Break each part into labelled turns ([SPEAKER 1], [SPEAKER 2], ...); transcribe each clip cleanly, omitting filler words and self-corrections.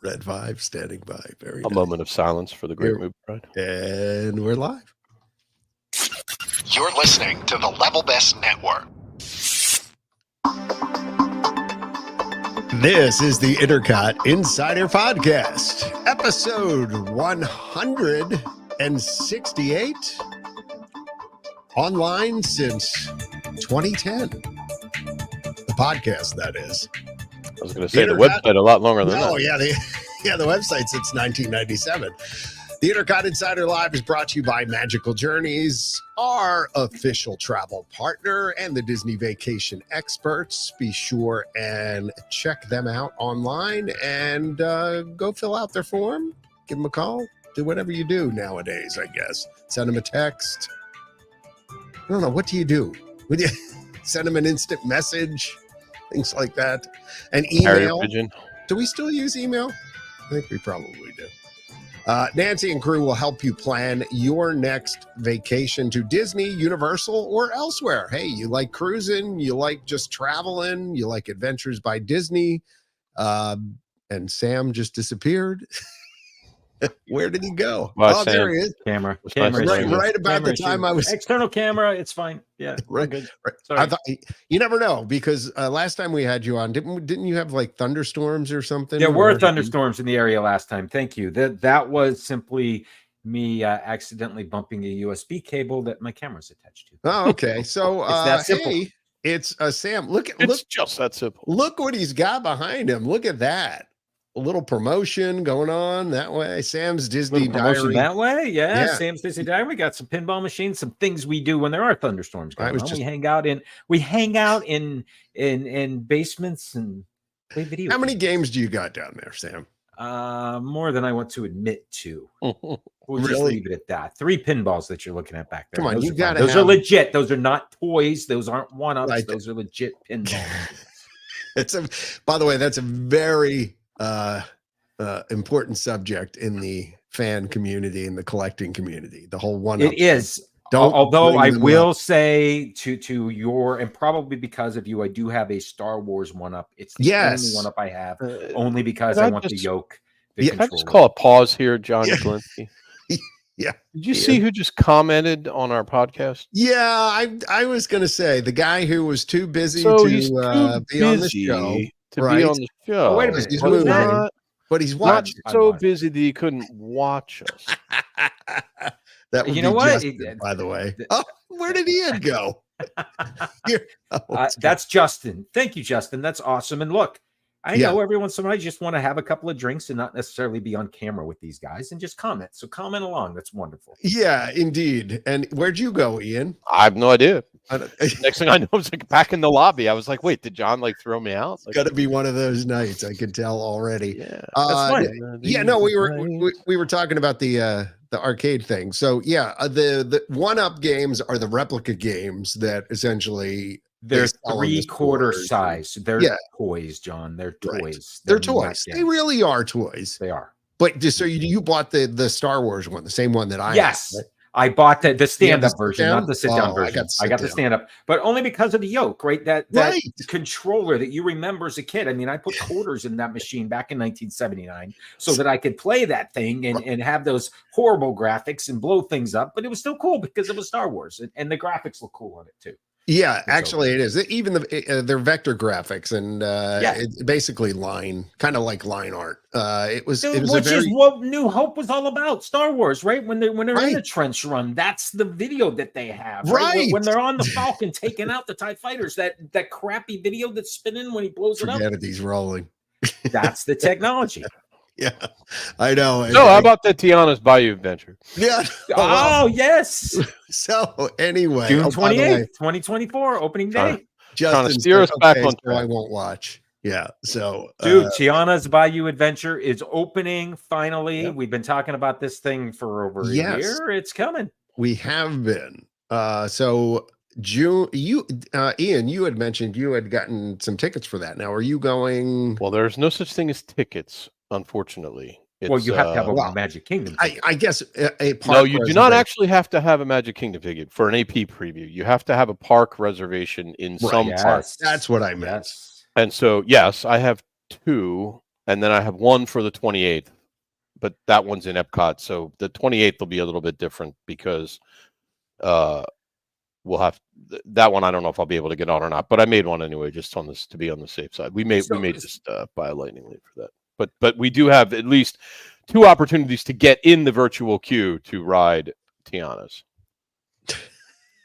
[SPEAKER 1] Red 5 standing by. Very
[SPEAKER 2] A moment of silence for the great movie ride.
[SPEAKER 1] And we're live.
[SPEAKER 3] You're listening to the Level Best Network.
[SPEAKER 1] This is the INTERCOT Insider Podcast, episode 168. Online since 2010. The podcast, that is.
[SPEAKER 2] I was going to say the website a lot longer than that.
[SPEAKER 1] Oh, yeah. The website since 1997. The INTERCOT Insider Live is brought to you by Magical Journeys, our official travel partner, and the Disney Vacation Experts. Be sure and check them out online and go fill out their form. Give them a call. Do whatever you do nowadays, I guess. Send them a text. I don't know. What do you do? Would you send them an instant message? Things like that. An email. Do we still use email? I think we probably do. Nancy and crew will help you plan your next vacation to Disney, Universal, or elsewhere. Hey, you like cruising? You like just traveling? You like Adventures by Disney? And Sam just disappeared. Where did he go?
[SPEAKER 4] Well,
[SPEAKER 1] oh,
[SPEAKER 4] Sam,
[SPEAKER 1] there he is.
[SPEAKER 4] Camera.
[SPEAKER 1] Right about the time I was
[SPEAKER 4] external camera. It's fine. Yeah,
[SPEAKER 1] right.
[SPEAKER 4] Good.
[SPEAKER 1] I thought you never know because last time we had you on, didn't you have like thunderstorms or something?
[SPEAKER 4] There were thunderstorms in the area last time. Thank you. That was simply me accidentally bumping a USB cable that my camera's attached to.
[SPEAKER 1] Oh, okay. So
[SPEAKER 4] it's that simple.
[SPEAKER 1] Hey, it's Sam. Look,
[SPEAKER 2] just that simple.
[SPEAKER 1] Look what he's got behind him. Look at that. A little promotion going on that way. Sam's Disney Diary.
[SPEAKER 4] That way, yeah. Sam's Disney Diary. We got some pinball machines, some things we do when there are thunderstorms going on. We hang out in basements and play video.
[SPEAKER 1] How many games do you got down there, Sam?
[SPEAKER 4] More than I want to admit to. We'll just
[SPEAKER 1] Really?
[SPEAKER 4] leave it at that. 3 pinballs that you're looking at back there.
[SPEAKER 1] Come on, you got
[SPEAKER 4] those are legit. Those are not toys. Those aren't one-ups.
[SPEAKER 1] Right.
[SPEAKER 4] Those are legit pinballs.
[SPEAKER 1] By the way, that's a very important subject in the fan community and the collecting community. The whole one.
[SPEAKER 4] It is. Although I will say to your, and probably because of you, I do have a Star Wars one-up. It's the only one-up I have, only because I want the yoke.
[SPEAKER 2] Can I just call a pause here, John Galinsky?
[SPEAKER 1] Yeah.
[SPEAKER 2] Did you see who just commented on our podcast?
[SPEAKER 1] Yeah, I was going to say the guy who was too busy be on the show.
[SPEAKER 2] Be on the show.
[SPEAKER 1] Oh, wait a minute, he's moving, but he's watching.
[SPEAKER 2] Not so busy that he couldn't watch us.
[SPEAKER 1] That would
[SPEAKER 4] you know
[SPEAKER 1] be
[SPEAKER 4] what?
[SPEAKER 1] Justin, by the way. Oh, where did Ian go?
[SPEAKER 4] That's Justin. Thank you, Justin. That's awesome. And look, I know every once in a while I just want to have a couple of drinks and not necessarily be on camera with these guys and just comment. So comment along. That's wonderful.
[SPEAKER 1] Yeah, indeed. And where'd you go, Ian?
[SPEAKER 2] I have no idea. Next thing I know, I was like back in the lobby. I was like, wait, did John like throw me out?
[SPEAKER 1] It's got to be one of those nights. I can tell already.
[SPEAKER 2] Yeah,
[SPEAKER 4] that's fine.
[SPEAKER 1] No, we were talking about the arcade thing. So yeah, the one-up games are the replica games that essentially
[SPEAKER 4] they're 3/4 size. They're toys, John. They're toys.
[SPEAKER 1] Right. They're toys. They really are toys.
[SPEAKER 4] They are.
[SPEAKER 1] But just so you bought the Star Wars one, the same one that I
[SPEAKER 4] have, right? I bought the stand-up version, not the sit-down version. I got the stand-up, but only because of the yoke, right? That controller that you remember as a kid. I mean, I put quarters in that machine back in 1979 so that I could play that thing and have those horrible graphics and blow things up, but it was still cool because it was Star Wars, and the graphics look cool on it too.
[SPEAKER 1] Yeah, actually it is. Even their vector graphics and it's basically kind of like line art. Which is
[SPEAKER 4] what New Hope was all about. Star Wars, right? When they're in the trench run, that's the video that they have. Right. When they're on the Falcon taking out the TIE fighters, that crappy video that's spinning when he blows it up.
[SPEAKER 1] Forget it, he's rolling.
[SPEAKER 4] That's the technology.
[SPEAKER 1] Yeah, I know.
[SPEAKER 2] So how about the Tiana's Bayou adventure?
[SPEAKER 1] Yeah.
[SPEAKER 4] Oh, yes.
[SPEAKER 1] So anyway,
[SPEAKER 4] June 28th, 2024, opening day.
[SPEAKER 2] Trying to steer us back on track.
[SPEAKER 1] I won't watch. Yeah. So,
[SPEAKER 4] dude, Tiana's Bayou Adventure is opening finally. Yep. We've been talking about this thing for over a year. It's coming.
[SPEAKER 1] We have been. So June, Ian, you had mentioned you had gotten some tickets for that. Now, are you going?
[SPEAKER 2] Well, there's no such thing as tickets. Unfortunately,
[SPEAKER 4] well, you have to have a Magic Kingdom ticket.
[SPEAKER 1] I guess a park.
[SPEAKER 2] No, you do not actually have to have a Magic Kingdom ticket for an AP preview. You have to have a park reservation in some park.
[SPEAKER 1] That's what I meant.
[SPEAKER 2] And so, yes, I have 2. and then I have one for the 28th, but that one's in Epcot. So the 28th will be a little bit different because we'll have that one. I don't know if I'll be able to get on or not, but I made one anyway, just on this to be on the safe side. We may just buy a lightning lane for that, but we do have at least 2 opportunities to get in the virtual queue to ride Tiana's.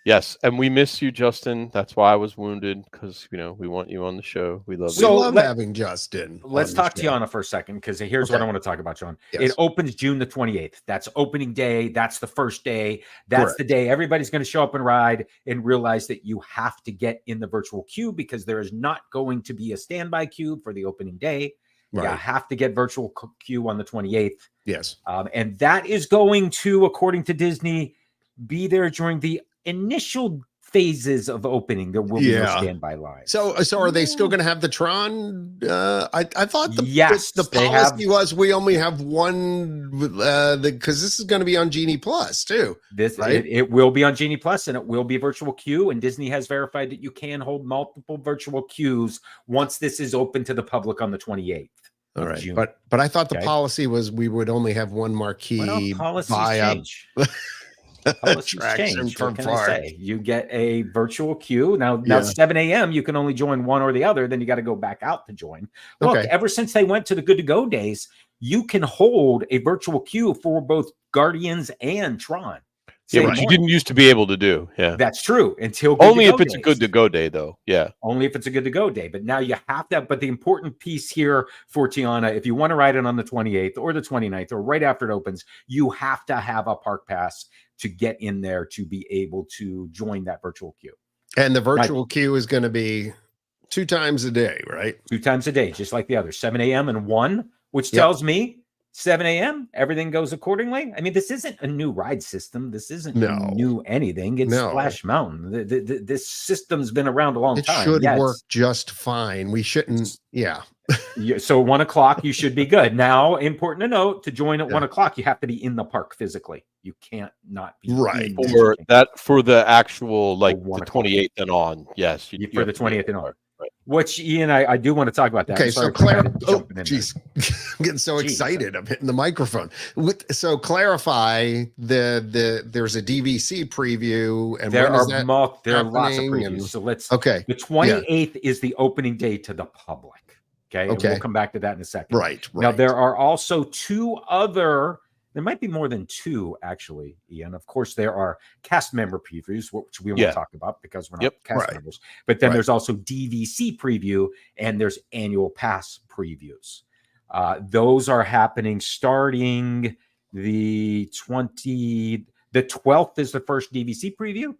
[SPEAKER 2] Yes, and we miss you, Justin. That's why I was wounded, because we want you on the show. We love
[SPEAKER 1] having Justin.
[SPEAKER 4] Let's talk Tiana for a second, because here's what I want to talk about, John. Yes. It opens June the 28th. That's opening day. That's the first day. That's the day everybody's going to show up and ride and realize that you have to get in the virtual queue, because there is not going to be a standby queue for the opening day. Right. You have to get virtual queue on the 28th.
[SPEAKER 1] Yes.
[SPEAKER 4] And that is going to, according to Disney, be there during the initial phases of opening. There will be no standby lines.
[SPEAKER 1] So are they still going to have the Tron? I thought the policy was we only have one, because this is going to be on Genie Plus too.
[SPEAKER 4] It will be on Genie Plus, and it will be virtual queue. And Disney has verified that you can hold multiple virtual queues once this is open to the public on the 28th.
[SPEAKER 1] All right, June. But I thought the policy was we would only have one marquee.
[SPEAKER 4] Policies change.
[SPEAKER 1] Attraction from far.
[SPEAKER 4] You get a virtual queue now. 7 a.m. you can only join one or the other. Then you got to go back out to join. Look, ever since they went to the Good to Go days, you can hold a virtual queue for both Guardians and Tron.
[SPEAKER 2] Yeah, which you didn't used to be able to do. Yeah,
[SPEAKER 4] that's true. Until
[SPEAKER 2] only if it's a Good to Go day, though. Yeah,
[SPEAKER 4] only if it's a Good to Go day. But now you have to. But the important piece here for Tiana, if you want to ride it on the 28th or the 29th or right after it opens, you have to have a park pass to get in there to be able to join that virtual queue.
[SPEAKER 1] And the virtual queue is going to be 2 times a day, right?
[SPEAKER 4] 2 times a day, just like the other 7 a.m. and 1, which tells me 7 a.m. everything goes accordingly. I mean, this isn't a new ride system. This isn't new anything. It's Splash Mountain. This system's been around a long time.
[SPEAKER 1] It should work just fine. We shouldn't.
[SPEAKER 4] So 1 o'clock, you should be good. Now, important to note, to join at 1 o'clock, you have to be in the park physically. You can't not be
[SPEAKER 2] for the actual the 28th and on. Yes,
[SPEAKER 4] for the 28th and on. Right. Which Ian, I do want to talk about that.
[SPEAKER 1] Okay, so I'm getting so excited. I'm hitting the microphone. So clarify there's a DVC preview, and
[SPEAKER 4] there are lots of previews. So let's the 28th is the opening day to the public. Okay. We'll come back to that in a second.
[SPEAKER 1] Right.
[SPEAKER 4] Now there are also 2 other. There might be more than 2, actually, Ian. Of course, there are cast member previews, which we won't talk about because we're not cast members. But then there's also DVC preview, and there's annual pass previews. Those are happening starting the 12th is the first DVC preview.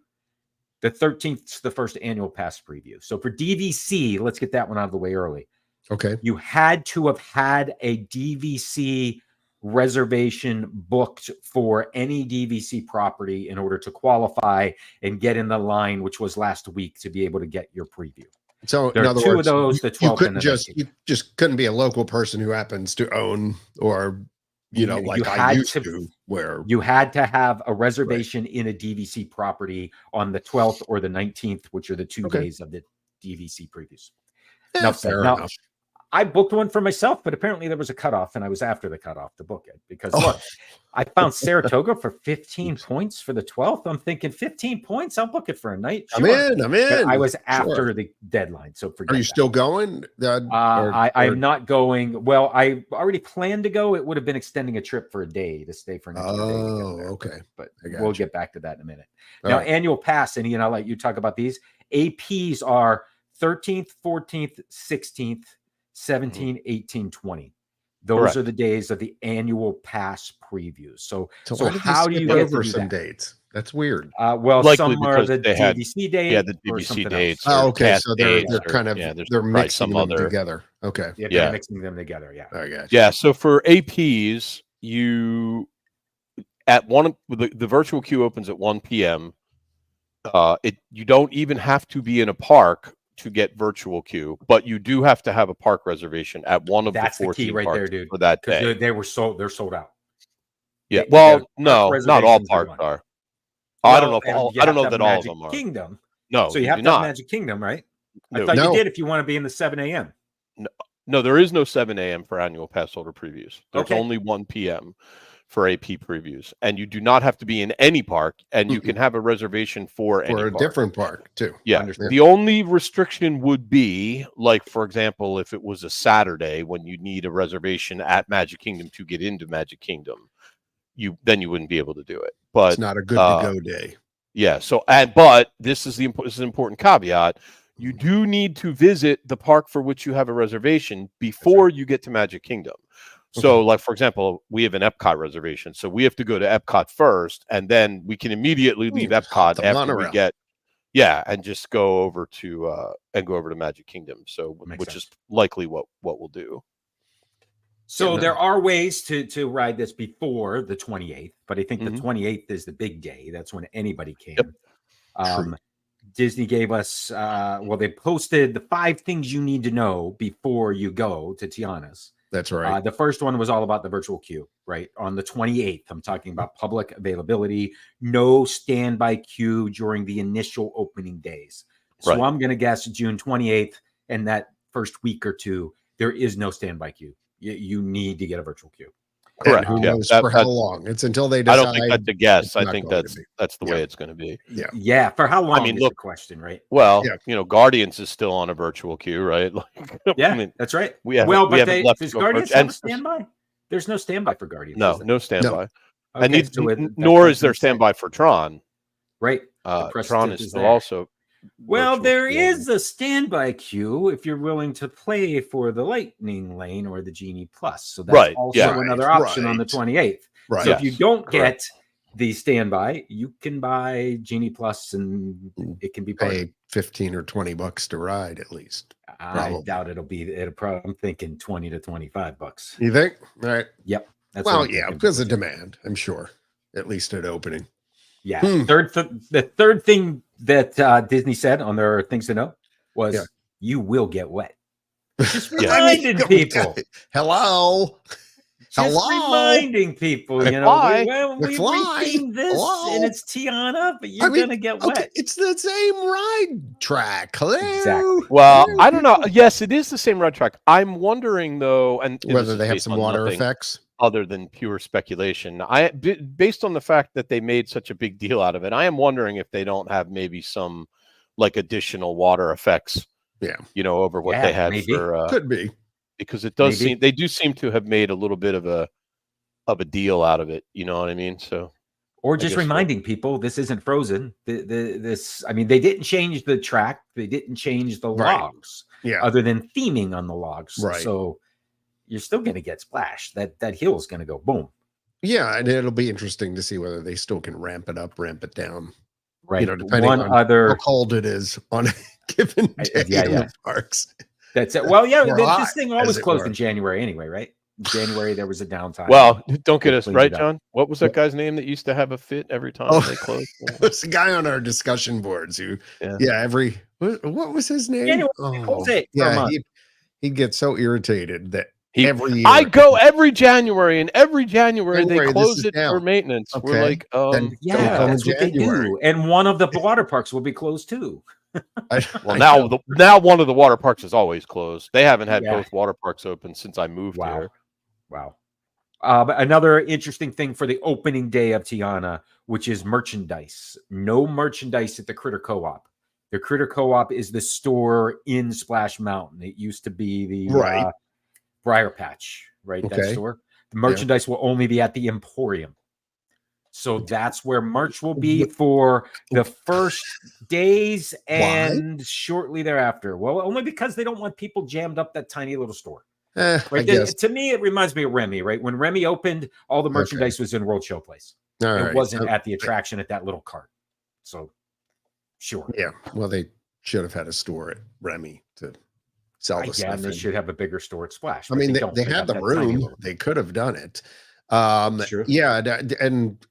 [SPEAKER 4] The 13th is the first annual pass preview. So for DVC, let's get that one out of the way early.
[SPEAKER 1] Okay.
[SPEAKER 4] You had to have had a DVC reservation booked for any DVC property in order to qualify and get in the line, which was last week, to be able to get your preview.
[SPEAKER 1] So
[SPEAKER 4] there are 2 of those, the 12th
[SPEAKER 1] you just couldn't be a local person who happens to own, or I used to, where
[SPEAKER 4] you had to have a reservation in a DVC property on the 12th or the 19th, which are the 2 days of the DVC previews.
[SPEAKER 1] Fair enough.
[SPEAKER 4] I booked one for myself, but apparently there was a cutoff, and I was after the cutoff to book it because look, I found Saratoga for 15 points for the 12th. I'm thinking 15 points. I'll book it for a night.
[SPEAKER 1] Sure. I'm in.
[SPEAKER 4] But I was after the deadline. So
[SPEAKER 1] are you still going?
[SPEAKER 4] I'm not going. Well, I already planned to go. It would have been extending a trip for a day to stay for another day.
[SPEAKER 1] Okay.
[SPEAKER 4] But we'll get back to that in a minute. Now, annual pass, and Ian, I'll let you talk about these. APs are 13th, 14th, 16th, 17, 18, 20. Those are the days of the annual pass previews. So how do you get over
[SPEAKER 1] some dates? That's weird.
[SPEAKER 4] Some are the DVC dates.
[SPEAKER 2] Yeah, the DVC dates.
[SPEAKER 1] Okay, so they're kind of they're mixing them together. Okay,
[SPEAKER 4] they're mixing them together. Yeah,
[SPEAKER 1] I got you.
[SPEAKER 2] Yeah. So for APs, you at the virtual queue opens at 1 p.m. You don't even have to be in a park to get virtual queue, but you do have to have a park reservation at one of the 14
[SPEAKER 4] right
[SPEAKER 2] parks
[SPEAKER 4] there, dude,
[SPEAKER 2] for that day.
[SPEAKER 4] They're sold out.
[SPEAKER 2] Yeah, well, no, not all parks are. I don't know that all of them are.
[SPEAKER 4] Kingdom.
[SPEAKER 2] No,
[SPEAKER 4] so you have to have Magic Kingdom, right? I thought you did if you want to be in the 7 a.m.
[SPEAKER 2] No, there is no 7 a.m. for annual pass holder previews. There's
[SPEAKER 4] Okay.
[SPEAKER 2] only 1 p.m. for AP previews, and you do not have to be in any park, and you can have a reservation for any park.
[SPEAKER 1] Different park too.
[SPEAKER 2] Yeah. The only restriction would be, like, for example, if it was a Saturday when you need a reservation at Magic Kingdom to get into Magic Kingdom, then you wouldn't be able to do it. But
[SPEAKER 1] it's not a good to go day.
[SPEAKER 2] Yeah. So, but this is an important caveat. You do need to visit the park for which you have a reservation before you get to Magic Kingdom. So, like, for example, we have an Epcot reservation. So we have to go to Epcot first, and then we can immediately leave Epcot after we get, and just go over to Magic Kingdom. So, which is likely what we'll do.
[SPEAKER 4] So there are ways to ride this before the 28th, but I think the 28th is the big day. That's when anybody can. Yep. Disney gave us, they posted the 5 things you need to know before you go to Tiana's.
[SPEAKER 1] That's right.
[SPEAKER 4] The first one was all about the virtual queue, right? On the 28th, I'm talking about public availability, no standby queue during the initial opening days. So I'm going to guess June 28th and that first week or two, there is no standby queue. You need to get a virtual queue.
[SPEAKER 2] Correct.
[SPEAKER 1] Who knows for how long? It's until they decide.
[SPEAKER 2] I don't think that's a guess. I think that's the way it's going to be.
[SPEAKER 1] Yeah.
[SPEAKER 4] Yeah. For how long? I mean, look, the question, right?
[SPEAKER 2] Well, Guardians is still on a virtual queue, right?
[SPEAKER 4] That's right.
[SPEAKER 2] Does
[SPEAKER 4] Guardians have a standby? There's no standby for Guardians.
[SPEAKER 2] No standby.
[SPEAKER 4] No.
[SPEAKER 2] And nor is there standby for Tron.
[SPEAKER 4] Right.
[SPEAKER 2] Tron is still also.
[SPEAKER 4] Well, there is a standby queue if you're willing to play for the Lightning Lane or the Genie Plus. So that's also another option on the 28th.
[SPEAKER 1] Right.
[SPEAKER 4] So if you don't get the standby, you can buy Genie Plus and it can be
[SPEAKER 1] pay $15 or $20 to ride at least.
[SPEAKER 4] I doubt it'll probably, I'm thinking $20 to $25.
[SPEAKER 1] You think? All right.
[SPEAKER 4] Yep.
[SPEAKER 1] Because of demand, I'm sure, at least at opening.
[SPEAKER 4] Yeah. The third thing that Disney said on their things to know was you will get wet. Just reminding people.
[SPEAKER 1] Hello.
[SPEAKER 4] Reminding people, we've seen this and it's Tiana, but you're gonna get wet.
[SPEAKER 1] It's the same ride track. Hello.
[SPEAKER 4] Exactly.
[SPEAKER 2] Well, I don't know. Yes, it is the same ride track. I'm wondering though, and
[SPEAKER 1] whether they have some water effects
[SPEAKER 2] other than pure speculation. Based on the fact that they made such a big deal out of it, I am wondering if they don't have maybe some like additional water effects.
[SPEAKER 1] Yeah.
[SPEAKER 2] Over what they had for
[SPEAKER 1] could be.
[SPEAKER 2] Because it does seem they do seem to have made a little bit of a deal out of it. You know what I mean? So,
[SPEAKER 4] or just reminding people this isn't Frozen. They didn't change the track. They didn't change the logs.
[SPEAKER 1] Yeah.
[SPEAKER 4] Other than theming on the logs.
[SPEAKER 1] Right.
[SPEAKER 4] So you're still going to get splashed. That hill is going to go boom.
[SPEAKER 1] Yeah, and it'll be interesting to see whether they still can ramp it up, ramp it down.
[SPEAKER 4] Right.
[SPEAKER 1] Depending on how cold it is on a given day in the parks.
[SPEAKER 4] That's it. Well, this thing always closed in January anyway, right? January there was a downtime.
[SPEAKER 2] Well, don't get us right, John. What was that guy's name that used to have a fit every time they closed?
[SPEAKER 1] It's the guy on our discussion boards who, what was his name? He'd get so irritated that every year.
[SPEAKER 2] I go every January, and every January they close it for maintenance.
[SPEAKER 1] Okay.
[SPEAKER 2] We're like,
[SPEAKER 4] that's what they do. And one of the water parks will be closed too.
[SPEAKER 2] Now one of the water parks is always closed. They haven't had both water parks open since I moved here.
[SPEAKER 4] Wow. But another interesting thing for the opening day of Tiana, which is merchandise. No merchandise at the Critter Co-op. The Critter Co-op is the store in Splash Mountain. It used to be the Briar Patch, right?
[SPEAKER 1] Okay.
[SPEAKER 4] That store. The merchandise will only be at the Emporium. So that's where merch will be for the first days and shortly thereafter. Well, only because they don't want people jammed up that tiny little store. Right? To me, it reminds me of Remy, right? When Remy opened, all the merchandise was in World Showplace. It wasn't at the attraction at that little cart. So, sure.
[SPEAKER 1] Yeah. Well, they should have had a store at Remy to sell the stuff.
[SPEAKER 4] And they should have a bigger store at Splash.
[SPEAKER 1] I mean, they had the room. They could have done it.
[SPEAKER 4] Sure.
[SPEAKER 1] Yeah. And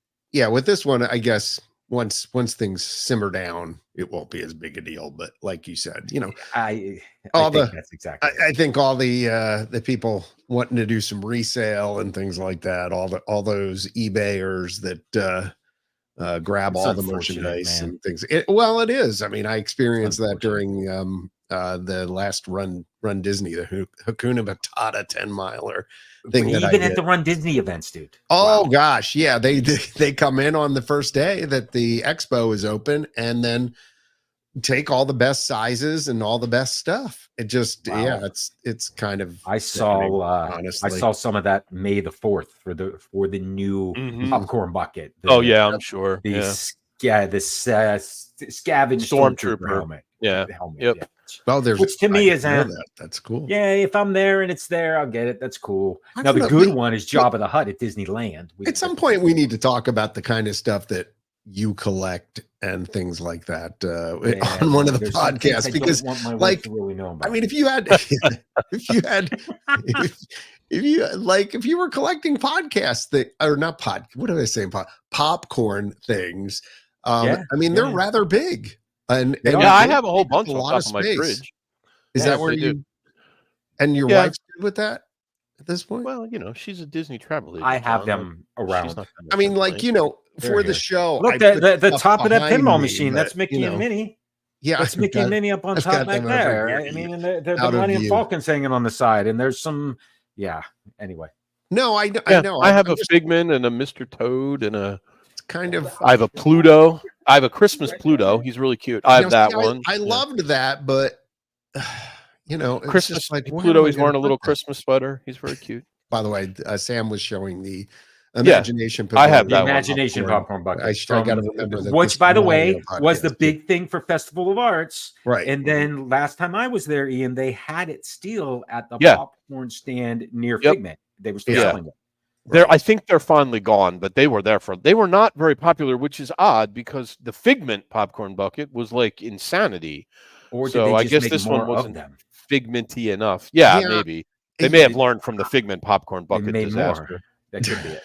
[SPEAKER 1] with this one, I guess once things simmer down, it won't be as big a deal. But like you said,
[SPEAKER 4] I think that's exactly.
[SPEAKER 1] I think all the people wanting to do some resale and things like that, all those eBayers that grab all the merchandise and things. It is. I mean, I experienced that during the last Run Disney, the Hakuna Matata 10-miler thing.
[SPEAKER 4] Even at the Run Disney events, dude.
[SPEAKER 1] Oh gosh, yeah, they come in on the first day that the expo is open, and then take all the best sizes and all the best stuff. It just it's kind of
[SPEAKER 4] I saw some of that May the 4th for the new popcorn bucket.
[SPEAKER 2] I'm sure.
[SPEAKER 4] This scavenged
[SPEAKER 2] stormtrooper
[SPEAKER 4] helmet.
[SPEAKER 2] Yeah.
[SPEAKER 4] Helmet.
[SPEAKER 2] Yep.
[SPEAKER 1] Well,
[SPEAKER 4] which to me is
[SPEAKER 1] that's cool.
[SPEAKER 4] Yeah, if I'm there and it's there, I'll get it. That's cool. Now the good one is Jabba the Hutt at Disneyland.
[SPEAKER 1] At some point, we need to talk about the kind of stuff that you collect and things like that on one of the podcasts, because like
[SPEAKER 4] really know about.
[SPEAKER 1] I mean, if you were collecting podcasts that are not what do I say? Popcorn things. I mean, they're rather big. And
[SPEAKER 2] I have a whole bunch on top of my fridge.
[SPEAKER 1] Is that where you and your wife's good with that at this point?
[SPEAKER 2] Well, she's a Disney travel agent.
[SPEAKER 4] I have them around.
[SPEAKER 1] I mean, like, for the show.
[SPEAKER 4] Look, the top of that pinball machine, that's Mickey and Minnie.
[SPEAKER 1] Yeah,
[SPEAKER 4] that's Mickey and Minnie up on top back there. I mean, and the Millennium Falcon's hanging on the side, and there's some. Yeah. Anyway.
[SPEAKER 1] No, I know.
[SPEAKER 2] I have a Figment and a Mr. Toad and a.
[SPEAKER 1] Kind of.
[SPEAKER 2] I have a Pluto. I have a Christmas Pluto. He's really cute. I have that one.
[SPEAKER 1] I loved that, but
[SPEAKER 2] Christmas like Pluto. He's wearing a little Christmas sweater. He's very cute.
[SPEAKER 1] By the way, Sam was showing the Imagination.
[SPEAKER 2] I have that
[SPEAKER 4] Imagination popcorn bucket.
[SPEAKER 1] I got to remember that.
[SPEAKER 4] Which, by the way, was the big thing for Festival of Arts.
[SPEAKER 1] Right.
[SPEAKER 4] And then last time I was there, Ian, they had it still at the popcorn stand near Figment. They were still selling it.
[SPEAKER 2] I think they're finally gone, but they were not very popular, which is odd because the Figment popcorn bucket was like insanity.
[SPEAKER 4] Or
[SPEAKER 2] so I guess this one wasn't Figmenty enough. Yeah, maybe. They may have learned from the Figment popcorn bucket disaster.
[SPEAKER 4] More. That could be it.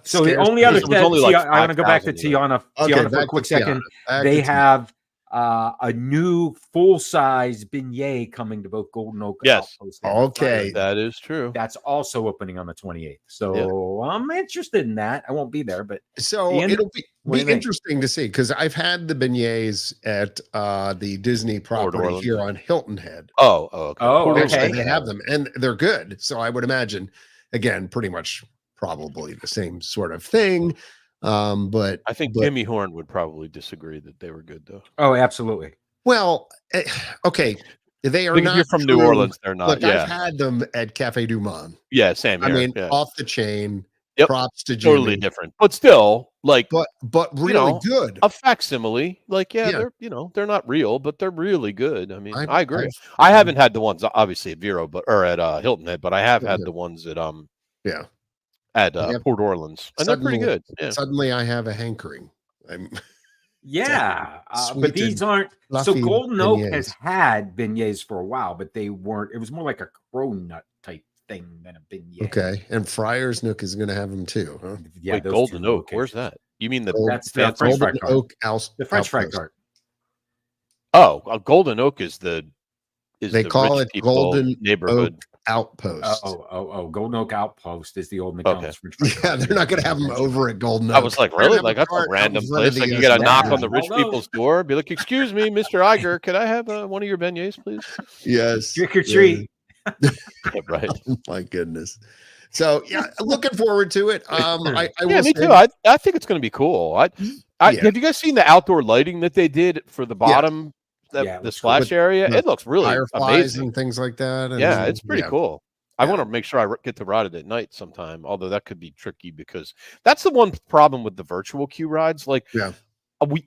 [SPEAKER 4] So the only other thing, I want to go back to Tiana for a quick second. They have a new full-size beignet coming to both Golden Oak.
[SPEAKER 2] Outpost.
[SPEAKER 1] Okay,
[SPEAKER 2] that is true.
[SPEAKER 4] That's also opening on the 28th. So I'm interested in that. I won't be there, but
[SPEAKER 1] it'll be interesting to see, because I've had the beignets at the Disney property here on Hilton Head.
[SPEAKER 4] Okay.
[SPEAKER 1] They have them, and they're good. So I would imagine, again, pretty much probably the same sort of thing. But
[SPEAKER 2] I think Jimmy Horn would probably disagree that they were good, though.
[SPEAKER 4] Oh, absolutely.
[SPEAKER 1] Well, okay, they are not.
[SPEAKER 2] If you're from New Orleans, they're not.
[SPEAKER 1] Look, I've had them at Cafe Du Monde.
[SPEAKER 2] Yeah, same here.
[SPEAKER 1] I mean, off the chain. Props to
[SPEAKER 2] Jimmy. Totally different, but still, like,
[SPEAKER 1] but really good.
[SPEAKER 2] A facsimile, like, they're they're not real, but they're really good. I mean, I agree. I haven't had the ones obviously at Vero, or at Hilton Head, but I have had the ones at at Port Orleans, and they're pretty good. Yeah.
[SPEAKER 1] Suddenly, I have a hankering.
[SPEAKER 4] But these aren't. So Golden Oak has had beignets for a while, but they weren't. It was more like a cronut type thing than a beignet.
[SPEAKER 1] Okay, and Friar's Nook is going to have them too, huh?
[SPEAKER 4] Yeah,
[SPEAKER 2] wait, Golden Oak. Where's that? You mean
[SPEAKER 4] that's the French fry cart?
[SPEAKER 1] The
[SPEAKER 4] French fry cart.
[SPEAKER 2] Oh, Golden Oak is
[SPEAKER 1] they call it Golden
[SPEAKER 2] neighborhood
[SPEAKER 1] Oak Outpost.
[SPEAKER 4] Golden Oak Outpost is the old McDonald's French fry cart.
[SPEAKER 1] Yeah, they're not going to have them over at Golden Oak.
[SPEAKER 2] I was like, really? Like, that's a random place. Like, you got to knock on the rich people's door, be like, "Excuse me, Mr. Iger, could I have one of your beignets, please?"
[SPEAKER 1] Yes.
[SPEAKER 4] Trick or treat.
[SPEAKER 2] Right.
[SPEAKER 1] Oh, my goodness. So looking forward to it.
[SPEAKER 2] Me too. I think it's going to be cool. Have you guys seen the outdoor lighting that they did for the bottom, the splash area? It looks really amazing
[SPEAKER 1] and things like that. And,
[SPEAKER 2] it's pretty cool. I want to make sure I get to ride it at night sometime, although that could be tricky because that's the one problem with the virtual queue rides. Like,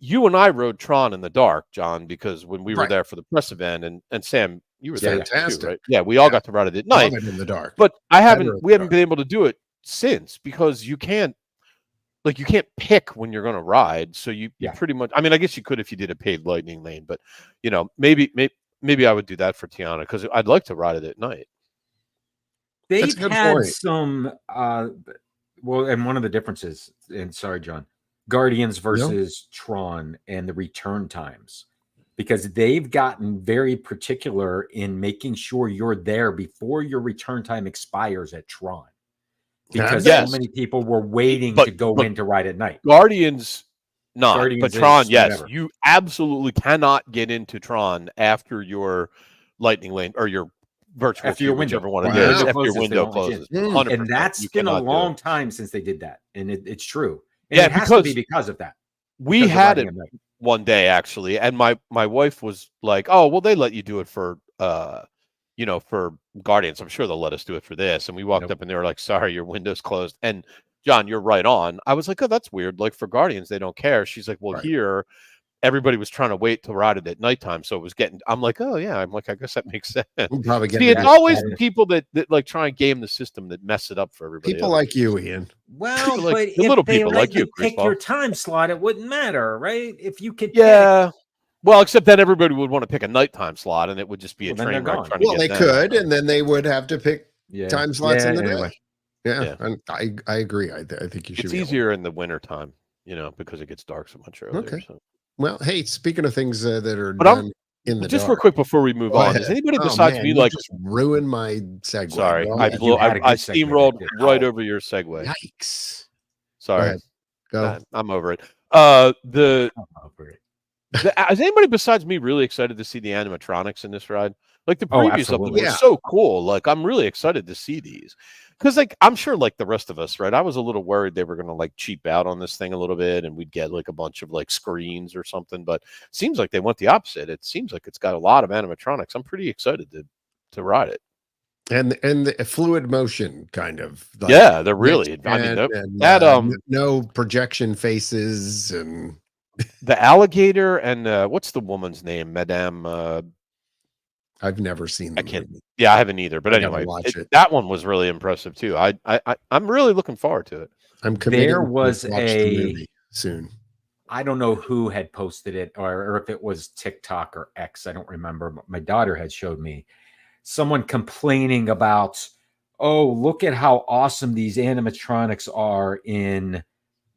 [SPEAKER 2] you and I rode Tron in the dark, John, because when we were there for the press event, and Sam, you were there too, right? Yeah, we all got to ride it at night
[SPEAKER 1] in the dark.
[SPEAKER 2] But we haven't been able to do it since, because you can't pick when you're going to ride. So you pretty much, I mean, I guess you could if you did a paid lightning lane, but maybe I would do that for Tiana, because I'd like to ride it at night.
[SPEAKER 4] They've had some and one of the differences, and sorry, John, Guardians versus Tron and the return times, because they've gotten very particular in making sure you're there before your return time expires at Tron, because so many people were waiting to go in to ride at night.
[SPEAKER 2] Guardians not.
[SPEAKER 4] Guardians
[SPEAKER 2] But Tron, yes,
[SPEAKER 4] whatever.
[SPEAKER 2] you absolutely cannot get into Tron after your Lightning Lane or your virtual
[SPEAKER 4] after your
[SPEAKER 2] cube,
[SPEAKER 4] window.
[SPEAKER 2] whichever one it
[SPEAKER 1] Wow.
[SPEAKER 2] is.
[SPEAKER 1] After
[SPEAKER 2] After your window closes. 100%.
[SPEAKER 4] And that's
[SPEAKER 2] You
[SPEAKER 4] been a
[SPEAKER 2] cannot do
[SPEAKER 4] long
[SPEAKER 2] it.
[SPEAKER 4] time since they did that. And it's true. And
[SPEAKER 2] Yeah,
[SPEAKER 4] it has to be
[SPEAKER 2] because
[SPEAKER 4] because of that.
[SPEAKER 2] We
[SPEAKER 4] Because of
[SPEAKER 2] had it
[SPEAKER 4] riding a bike.
[SPEAKER 2] one day actually, and my wife was like, "Oh, well, they let you do it for for Guardians. I'm sure they'll let us do it for this." And we walked up and they were like, "Sorry, your window's closed." And John, you're right on. I was like, "Oh, that's weird. Like for Guardians, they don't care." She's like, "Well, here everybody was trying to wait to ride it at nighttime, so it was getting." I'm like, "Oh yeah." I'm like, "I guess that makes sense."
[SPEAKER 1] We'll probably get
[SPEAKER 2] See, it's always the people that like try and game the system that mess it up for everybody.
[SPEAKER 1] People like you, Ian.
[SPEAKER 4] Well,
[SPEAKER 2] like,
[SPEAKER 4] but
[SPEAKER 2] the
[SPEAKER 4] if
[SPEAKER 2] little
[SPEAKER 4] they
[SPEAKER 2] people
[SPEAKER 4] let
[SPEAKER 2] like you,
[SPEAKER 4] pick
[SPEAKER 2] Chris
[SPEAKER 4] your time slot, it wouldn't matter, right? If you could
[SPEAKER 2] Yeah. Well, except then everybody would want to pick a nighttime slot, and it would just be a
[SPEAKER 4] Well, then
[SPEAKER 2] train
[SPEAKER 4] they're
[SPEAKER 2] wreck
[SPEAKER 4] gone.
[SPEAKER 2] trying to
[SPEAKER 1] Well,
[SPEAKER 2] get
[SPEAKER 1] they
[SPEAKER 2] them.
[SPEAKER 1] could, and then they would have to pick time slots in the
[SPEAKER 4] anyway.
[SPEAKER 1] day. Yeah. And I agree. I think you should.
[SPEAKER 2] It's easier in the winter time, because it gets dark so much earlier.
[SPEAKER 1] Okay.
[SPEAKER 2] So.
[SPEAKER 1] Well, hey, speaking of things that are done in the
[SPEAKER 2] just
[SPEAKER 1] dark,
[SPEAKER 2] real quick before we move on, does anybody besides me like
[SPEAKER 1] just ruin my segue?
[SPEAKER 2] Sorry,
[SPEAKER 1] Go
[SPEAKER 2] I
[SPEAKER 1] ahead.
[SPEAKER 2] steamrolled right over your segue.
[SPEAKER 1] Yikes!
[SPEAKER 2] Sorry,
[SPEAKER 1] Go.
[SPEAKER 2] I'm over it. Is anybody besides me really excited to see the animatronics in this ride? Like the previews of them were so cool. Like I'm really excited to see these because, like, I'm sure, like the rest of us, right? I was a little worried they were going to like cheap out on this thing a little bit, and we'd get like a bunch of like screens or something. But it seems like they went the opposite. It seems like it's got a lot of animatronics. I'm pretty excited to ride it.
[SPEAKER 1] And the fluid motion kind of.
[SPEAKER 2] Like, yeah, they're really. I mean,
[SPEAKER 1] no projection faces and.
[SPEAKER 2] The alligator and what's the woman's name, Madame?
[SPEAKER 1] I've never seen the movie.
[SPEAKER 2] Yeah, I haven't either. But anyway, that one was really impressive too. I'm really looking forward to it.
[SPEAKER 1] I'm committed.
[SPEAKER 4] There was
[SPEAKER 1] to watch the movie soon.
[SPEAKER 4] I don't know who had posted it or if it was TikTok or X. I don't remember. But my daughter had showed me someone complaining about, oh, look at how awesome these animatronics are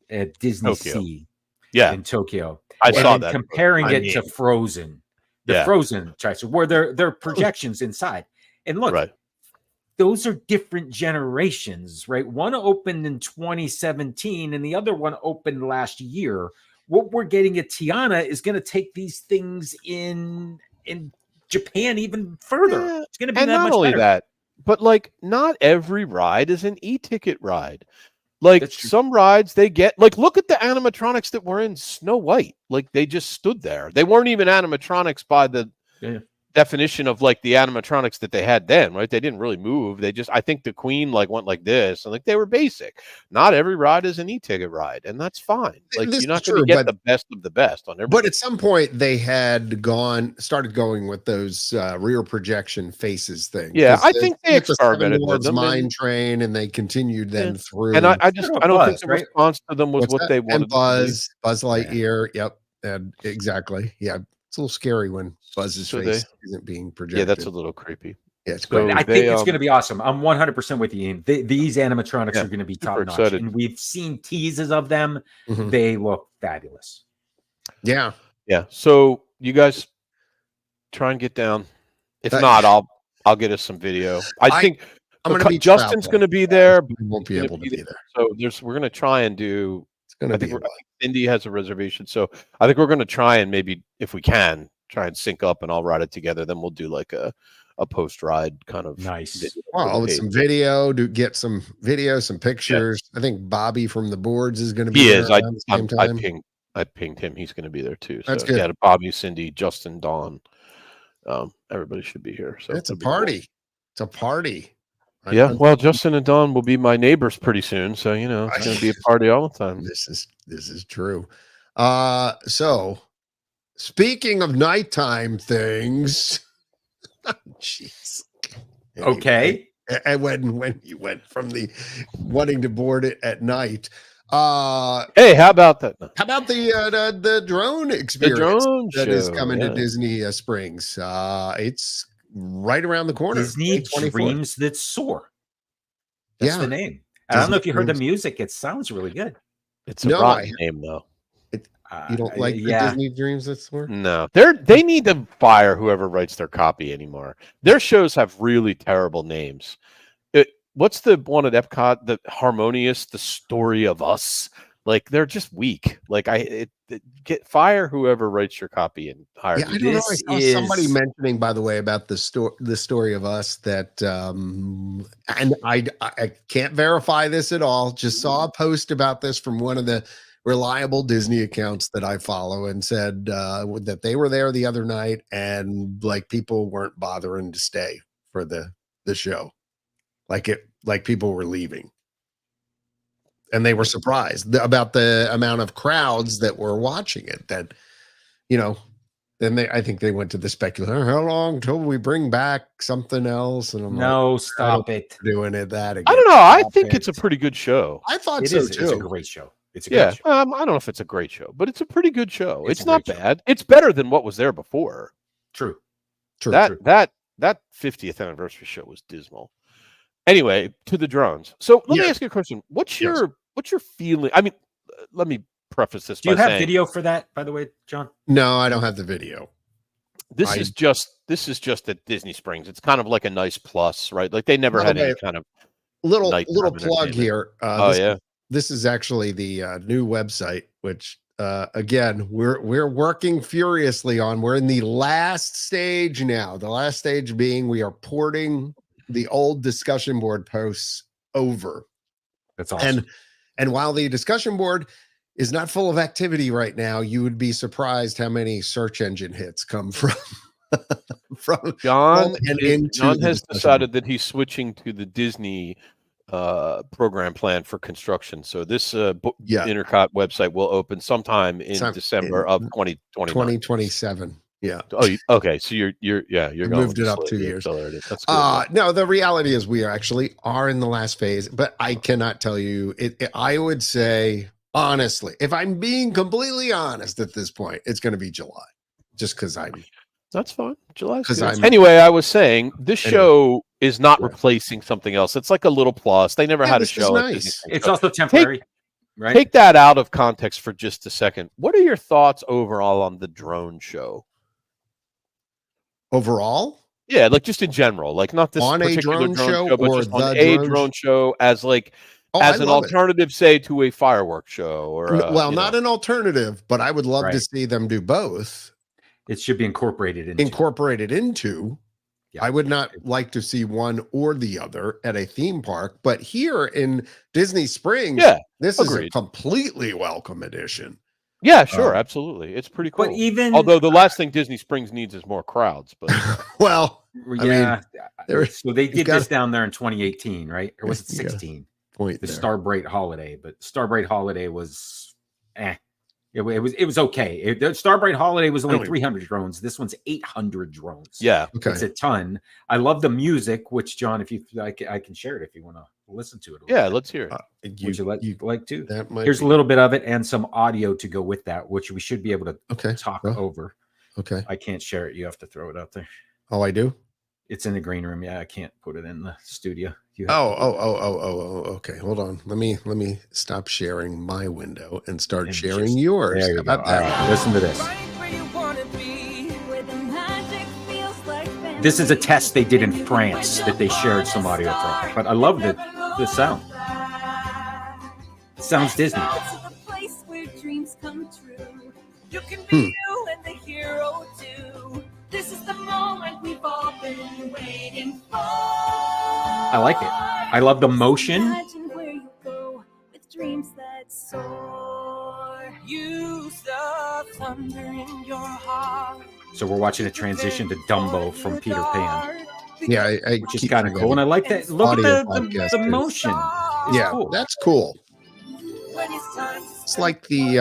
[SPEAKER 4] at Disney Sea.
[SPEAKER 2] Yeah,
[SPEAKER 4] in Tokyo.
[SPEAKER 2] I saw that.
[SPEAKER 4] Comparing it to Frozen, Frozen attraction, where they're projections inside. And look, those are different generations, right? One opened in 2017, and the other one opened last year. What we're getting at Tiana is going to take these things in Japan even further.
[SPEAKER 2] Yeah.
[SPEAKER 4] It's going to be
[SPEAKER 2] and
[SPEAKER 4] that
[SPEAKER 2] not
[SPEAKER 4] much
[SPEAKER 2] only
[SPEAKER 4] better.
[SPEAKER 2] that, but like not every ride is an e-ticket ride. Like some rides they get, like look at the animatronics that were in Snow White. Like they just stood there. They weren't even animatronics by the definition of like the animatronics that they had then, right? They didn't really move. They just, I think the Queen like went like this and like they were basic. Not every ride is an e-ticket ride, and that's fine. Like you're not going to get the best of the best on every.
[SPEAKER 1] But at some point they had started going with those rear projection faces thing.
[SPEAKER 2] Yeah, I think they experimented with them.
[SPEAKER 1] Mine Train, and they continued then through.
[SPEAKER 2] And I don't think the response to them was what they wanted.
[SPEAKER 1] And Buzz Lightyear. Yep, and exactly. Yeah. It's a little scary when Buzz's face isn't being projected.
[SPEAKER 2] Yeah, that's a little creepy.
[SPEAKER 1] Yeah, it's
[SPEAKER 4] great. I think it's going to be awesome. I'm 100% with you, Ian. These animatronics are going to be top notch, and we've seen teases of them. Mm-hmm. They look fabulous.
[SPEAKER 1] Yeah,
[SPEAKER 2] yeah. So you guys try and get down. If not, I'll get us some video. I think Justin's going to be there.
[SPEAKER 1] We won't be able to be there.
[SPEAKER 2] So we're going to try and do. I think Indy has a reservation, so I think we're going to try and maybe, if we can, try and sync up, and I'll ride it together. Then we'll do like a post ride kind of
[SPEAKER 4] nice.
[SPEAKER 1] Well, some video, get some video, some pictures. Yeah. I think Bobby from the boards is going to be.
[SPEAKER 2] He is. I pinged him. He's going to be there too. So,
[SPEAKER 1] that's good.
[SPEAKER 2] Yeah, Bobby, Cindy, Justin, Dawn. Everybody should be here. So
[SPEAKER 1] it's a party. Cool. It's a party.
[SPEAKER 2] Yeah, well, Justin and Dawn will be my neighbors pretty soon, so it's going to be a party all the time.
[SPEAKER 1] This is true. So speaking of nighttime things, jeez.
[SPEAKER 4] Okay.
[SPEAKER 1] And when you went from the wanting to board it at night,
[SPEAKER 2] hey, how about that?
[SPEAKER 1] How about the drone experience is coming to Disney Springs? It's right around the corner.
[SPEAKER 4] Disney Dreams That Soar. That's the name. I don't know if you heard the music. It sounds really good.
[SPEAKER 2] It's a rotten name, though.
[SPEAKER 1] You don't like the Disney Dreams That Soar?
[SPEAKER 2] No. They need to fire whoever writes their copy anymore. Their shows have really terrible names. What's the one at Epcot? The Harmonious, The Story of Us. Like they're just weak. Like get fire whoever writes your copy and hire.
[SPEAKER 1] Yeah, I don't know. I saw somebody mentioning, by the way, about the story of us that, and I can't verify this at all. Just saw a post about this from one of the reliable Disney accounts that I follow, and said that they were there the other night, and like people weren't bothering to stay for the show, like people were leaving. And they were surprised about the amount of crowds that were watching it. That, then I think they went to the speculator. How long till we bring back something else? And I'm like,
[SPEAKER 4] stop it.
[SPEAKER 1] Doing it that again.
[SPEAKER 2] I don't know. I think it's a pretty good show.
[SPEAKER 1] I thought so too.
[SPEAKER 4] It's a great show. It's a great show.
[SPEAKER 2] I don't know if it's a great show, but it's a pretty good show. It's not bad. It's better than what was there before.
[SPEAKER 4] True.
[SPEAKER 2] That 50th anniversary show was dismal. Anyway, to the drones. So let me ask you a question. What's your feeling? I mean, let me preface this.
[SPEAKER 4] Do you have video for that, by the way, John?
[SPEAKER 1] No, I don't have the video.
[SPEAKER 2] This is just at Disney Springs. It's kind of like a nice plus, right? Like they never had any kind of
[SPEAKER 1] little plug here. This is actually the new website, which again we're working furiously on. We're in the last stage now. The last stage being we are porting the old discussion board posts over.
[SPEAKER 4] That's awesome.
[SPEAKER 1] And while the discussion board is not full of activity right now, you would be surprised how many search engine hits come from
[SPEAKER 2] John. John has decided that he's switching to the Disney program plan for construction. So this INTERCOT website will open sometime in December of
[SPEAKER 1] 2027. Yeah.
[SPEAKER 2] Oh, okay. So you're
[SPEAKER 1] moved it up 2 years.
[SPEAKER 2] That's good.
[SPEAKER 1] No, the reality is we are in the last phase, but I cannot tell you. I would say honestly, if I'm being completely honest at this point, it's going to be July, just because
[SPEAKER 2] That's fine. July. Anyway, I was saying this show is not replacing something else. It's like a little plus. They never had a show.
[SPEAKER 1] Nice.
[SPEAKER 4] It's also temporary. Right?
[SPEAKER 2] Take that out of context for just a second. What are your thoughts overall on the drone show?
[SPEAKER 1] Overall?
[SPEAKER 2] Yeah, like just in general, like not this
[SPEAKER 1] on
[SPEAKER 2] particular
[SPEAKER 1] a drone show,
[SPEAKER 2] but
[SPEAKER 1] or
[SPEAKER 2] just on a drone show as an alternative, say, to a fireworks show, or
[SPEAKER 1] not an alternative, but I would love to see them do both.
[SPEAKER 4] It should be incorporated
[SPEAKER 1] into. I would not like to see one or the other at a theme park, but here in Disney Springs, this is a completely welcome addition.
[SPEAKER 2] Yeah, sure, absolutely. It's pretty cool.
[SPEAKER 4] But
[SPEAKER 2] although the last thing Disney Springs needs is more crowds, but
[SPEAKER 4] so they did this down there in 2018, right? Or was it 16? The Starbright Holiday, but Starbright Holiday was It was okay. The Starbright Holiday was only 300 drones. This one's 800 drones.
[SPEAKER 2] Yeah,
[SPEAKER 1] okay.
[SPEAKER 4] It's a ton. I love the music, which John, if you I can share it if you want to listen to it.
[SPEAKER 2] Let's hear it.
[SPEAKER 4] Would you like to?
[SPEAKER 1] Here's
[SPEAKER 4] a little bit of it and some audio to go with that, which we should be able to talk over.
[SPEAKER 1] Okay.
[SPEAKER 4] I can't share it. You have to throw it out there.
[SPEAKER 1] Oh, I do?
[SPEAKER 4] It's in the green room. Yeah, I can't put it in the studio.
[SPEAKER 1] Okay. Hold on. Let me stop sharing my window and start sharing yours.
[SPEAKER 4] There you go. All right, listen to this. This is a test they did in France that they shared some audio from. But I love the sound. It sounds Disney. This is the moment we've all been waiting for. I like it. I love the motion. Imagine where you go with dreams that soar. Use the thunder in your heart. So we're watching a transition to Dumbo from Peter Pan.
[SPEAKER 1] Yeah,
[SPEAKER 4] which is kind of cool. And I like that. Look at the motion.
[SPEAKER 1] Yeah,
[SPEAKER 4] cool.
[SPEAKER 1] That's cool. It's like the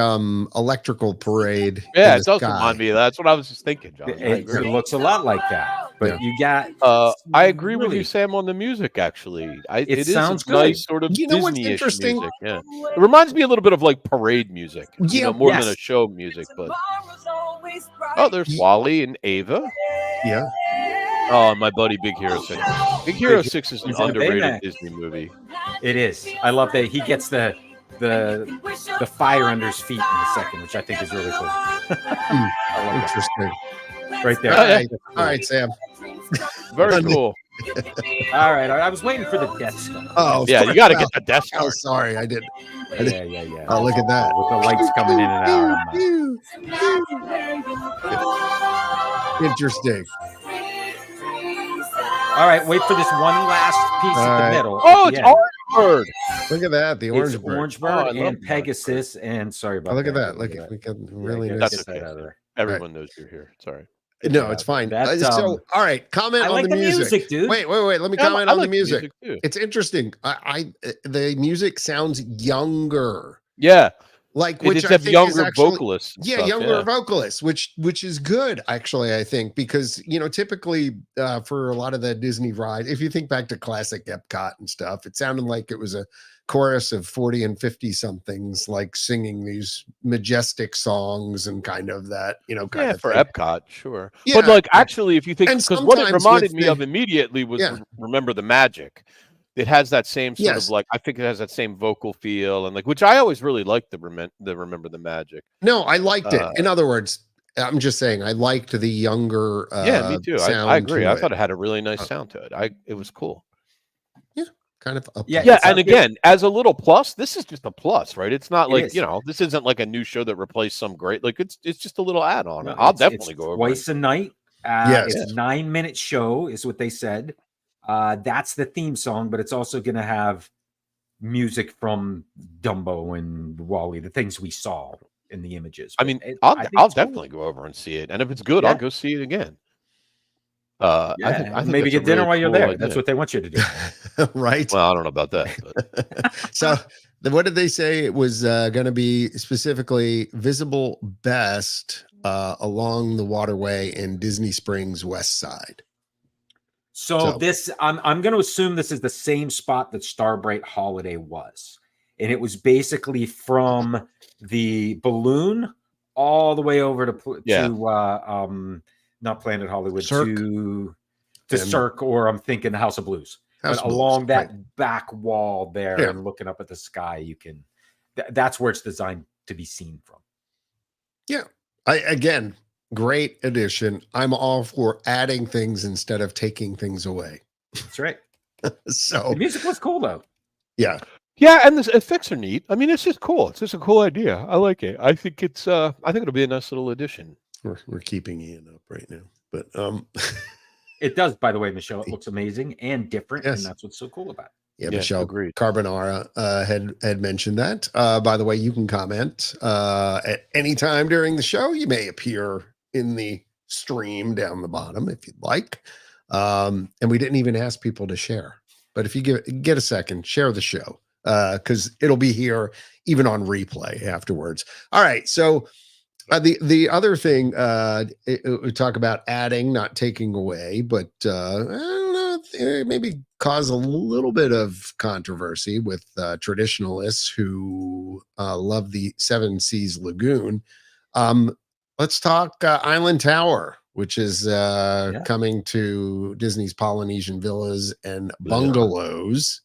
[SPEAKER 1] electrical parade.
[SPEAKER 2] Yeah, it does remind me of that. That's what I was just thinking, John.
[SPEAKER 4] It looks a lot like that. But you got...
[SPEAKER 2] I agree with you, Sam, on the music, actually. It
[SPEAKER 4] sounds
[SPEAKER 2] is nice sort of
[SPEAKER 1] what's interesting?
[SPEAKER 2] Music. Yeah. It reminds me a little bit of like parade music. More than a show music. But there's Wally and Ava.
[SPEAKER 1] Yeah.
[SPEAKER 2] Oh, my buddy Big Hero 6. Big Hero 6 is an underrated Disney movie.
[SPEAKER 4] It is. I love that he gets the fire under his feet in a second, which I think is really cool.
[SPEAKER 1] Interesting.
[SPEAKER 4] Right there.
[SPEAKER 1] All right, Sam.
[SPEAKER 2] Very cool.
[SPEAKER 4] All right. I was waiting for the Death Star.
[SPEAKER 1] Oh,
[SPEAKER 2] yeah, you got to get the Death Star.
[SPEAKER 1] Oh, sorry, I didn't.
[SPEAKER 4] Yeah.
[SPEAKER 1] Oh, look at that.
[SPEAKER 4] With the lights coming in and out.
[SPEAKER 1] Interesting.
[SPEAKER 4] All right, wait for this one last piece at the middle.
[SPEAKER 2] Oh, it's Orange Bird.
[SPEAKER 1] Look at that, the Orange Bird.
[SPEAKER 4] Orange Bird and Pegasus, and sorry about that.
[SPEAKER 1] Look at that. Look, we can really
[SPEAKER 2] that's okay. Everyone knows you're here. Sorry.
[SPEAKER 1] No, it's fine. So, all right, comment on the music,
[SPEAKER 4] dude.
[SPEAKER 1] Wait. Let me comment on the music. It's interesting. The music sounds younger.
[SPEAKER 2] Yeah.
[SPEAKER 1] Like, which
[SPEAKER 2] I think younger is actually, vocalists.
[SPEAKER 1] Yeah, younger vocalists, which is good, actually, I think, because, typically for a lot of the Disney ride, if you think back to classic Epcot and stuff, it sounded like it was a chorus of 40 and 50 somethings, like singing these majestic songs and kind of that, kind of
[SPEAKER 2] for
[SPEAKER 1] thing.
[SPEAKER 2] Epcot, sure. Yeah. But like, actually, if you think, because what it reminded me of immediately was Remember the Magic. It has that same sort of like, I think it has that same vocal feel and like, which I always really liked the Remember the Magic.
[SPEAKER 1] No, I liked it. In other words, I'm just saying I liked the younger
[SPEAKER 2] me too. I agree. I thought it had a really nice sound to it. It was cool.
[SPEAKER 1] Yeah, kind of up.
[SPEAKER 2] Yeah, and again, as a little plus, this is just a plus, right? It's not like, this isn't like a new show that replaced some great, like it's just a little add-on. I'll definitely go over
[SPEAKER 4] twice a night. It's a 9-minute show is what they said. That's the theme song, but it's also going to have music from Dumbo and Wall-E, the things we saw in the images.
[SPEAKER 2] I mean, I'll definitely go over and see it, and if it's good, I'll go see it again. I think
[SPEAKER 4] maybe get dinner while you're there. Idea. That's what they want you to do,
[SPEAKER 1] right?
[SPEAKER 2] Well, I don't know about that. But.
[SPEAKER 1] So, what did they say? It was going to be specifically visible best along the waterway in Disney Springs West Side.
[SPEAKER 4] So this, I'm going to assume this is the same spot that Starbright Holiday was. And it was basically from the balloon all the way over to not Planet Hollywood, to Cirque, or I'm thinking the House of Blues. But along that back wall there and looking up at the sky, you can, that's where it's designed to be seen from.
[SPEAKER 1] Yeah. Again, great addition. I'm all for adding things instead of taking things away.
[SPEAKER 4] That's right.
[SPEAKER 1] So
[SPEAKER 4] the music was cool though.
[SPEAKER 1] Yeah.
[SPEAKER 2] Yeah, and the effects are neat. I mean, it's just cool. It's just a cool idea. I like it. I think I think it'll be a nice little addition.
[SPEAKER 1] We're keeping Ian up right now. But
[SPEAKER 4] it does, by the way, Michelle. It looks amazing and different, and that's what's so cool about it.
[SPEAKER 1] Yeah, Michelle Carbonara had mentioned that. By the way, you can comment at any time during the show. You may appear in the stream down the bottom if you'd like. And we didn't even ask people to share. But if you get a second, share the show because it'll be here even on replay afterwards. All right. So the other thing we talk about adding, not taking away, but I don't know, maybe cause a little bit of controversy with traditionalists who love the Seven Seas Lagoon. Let's talk Island Tower, which is coming to Disney's Polynesian Villas and Bungalows.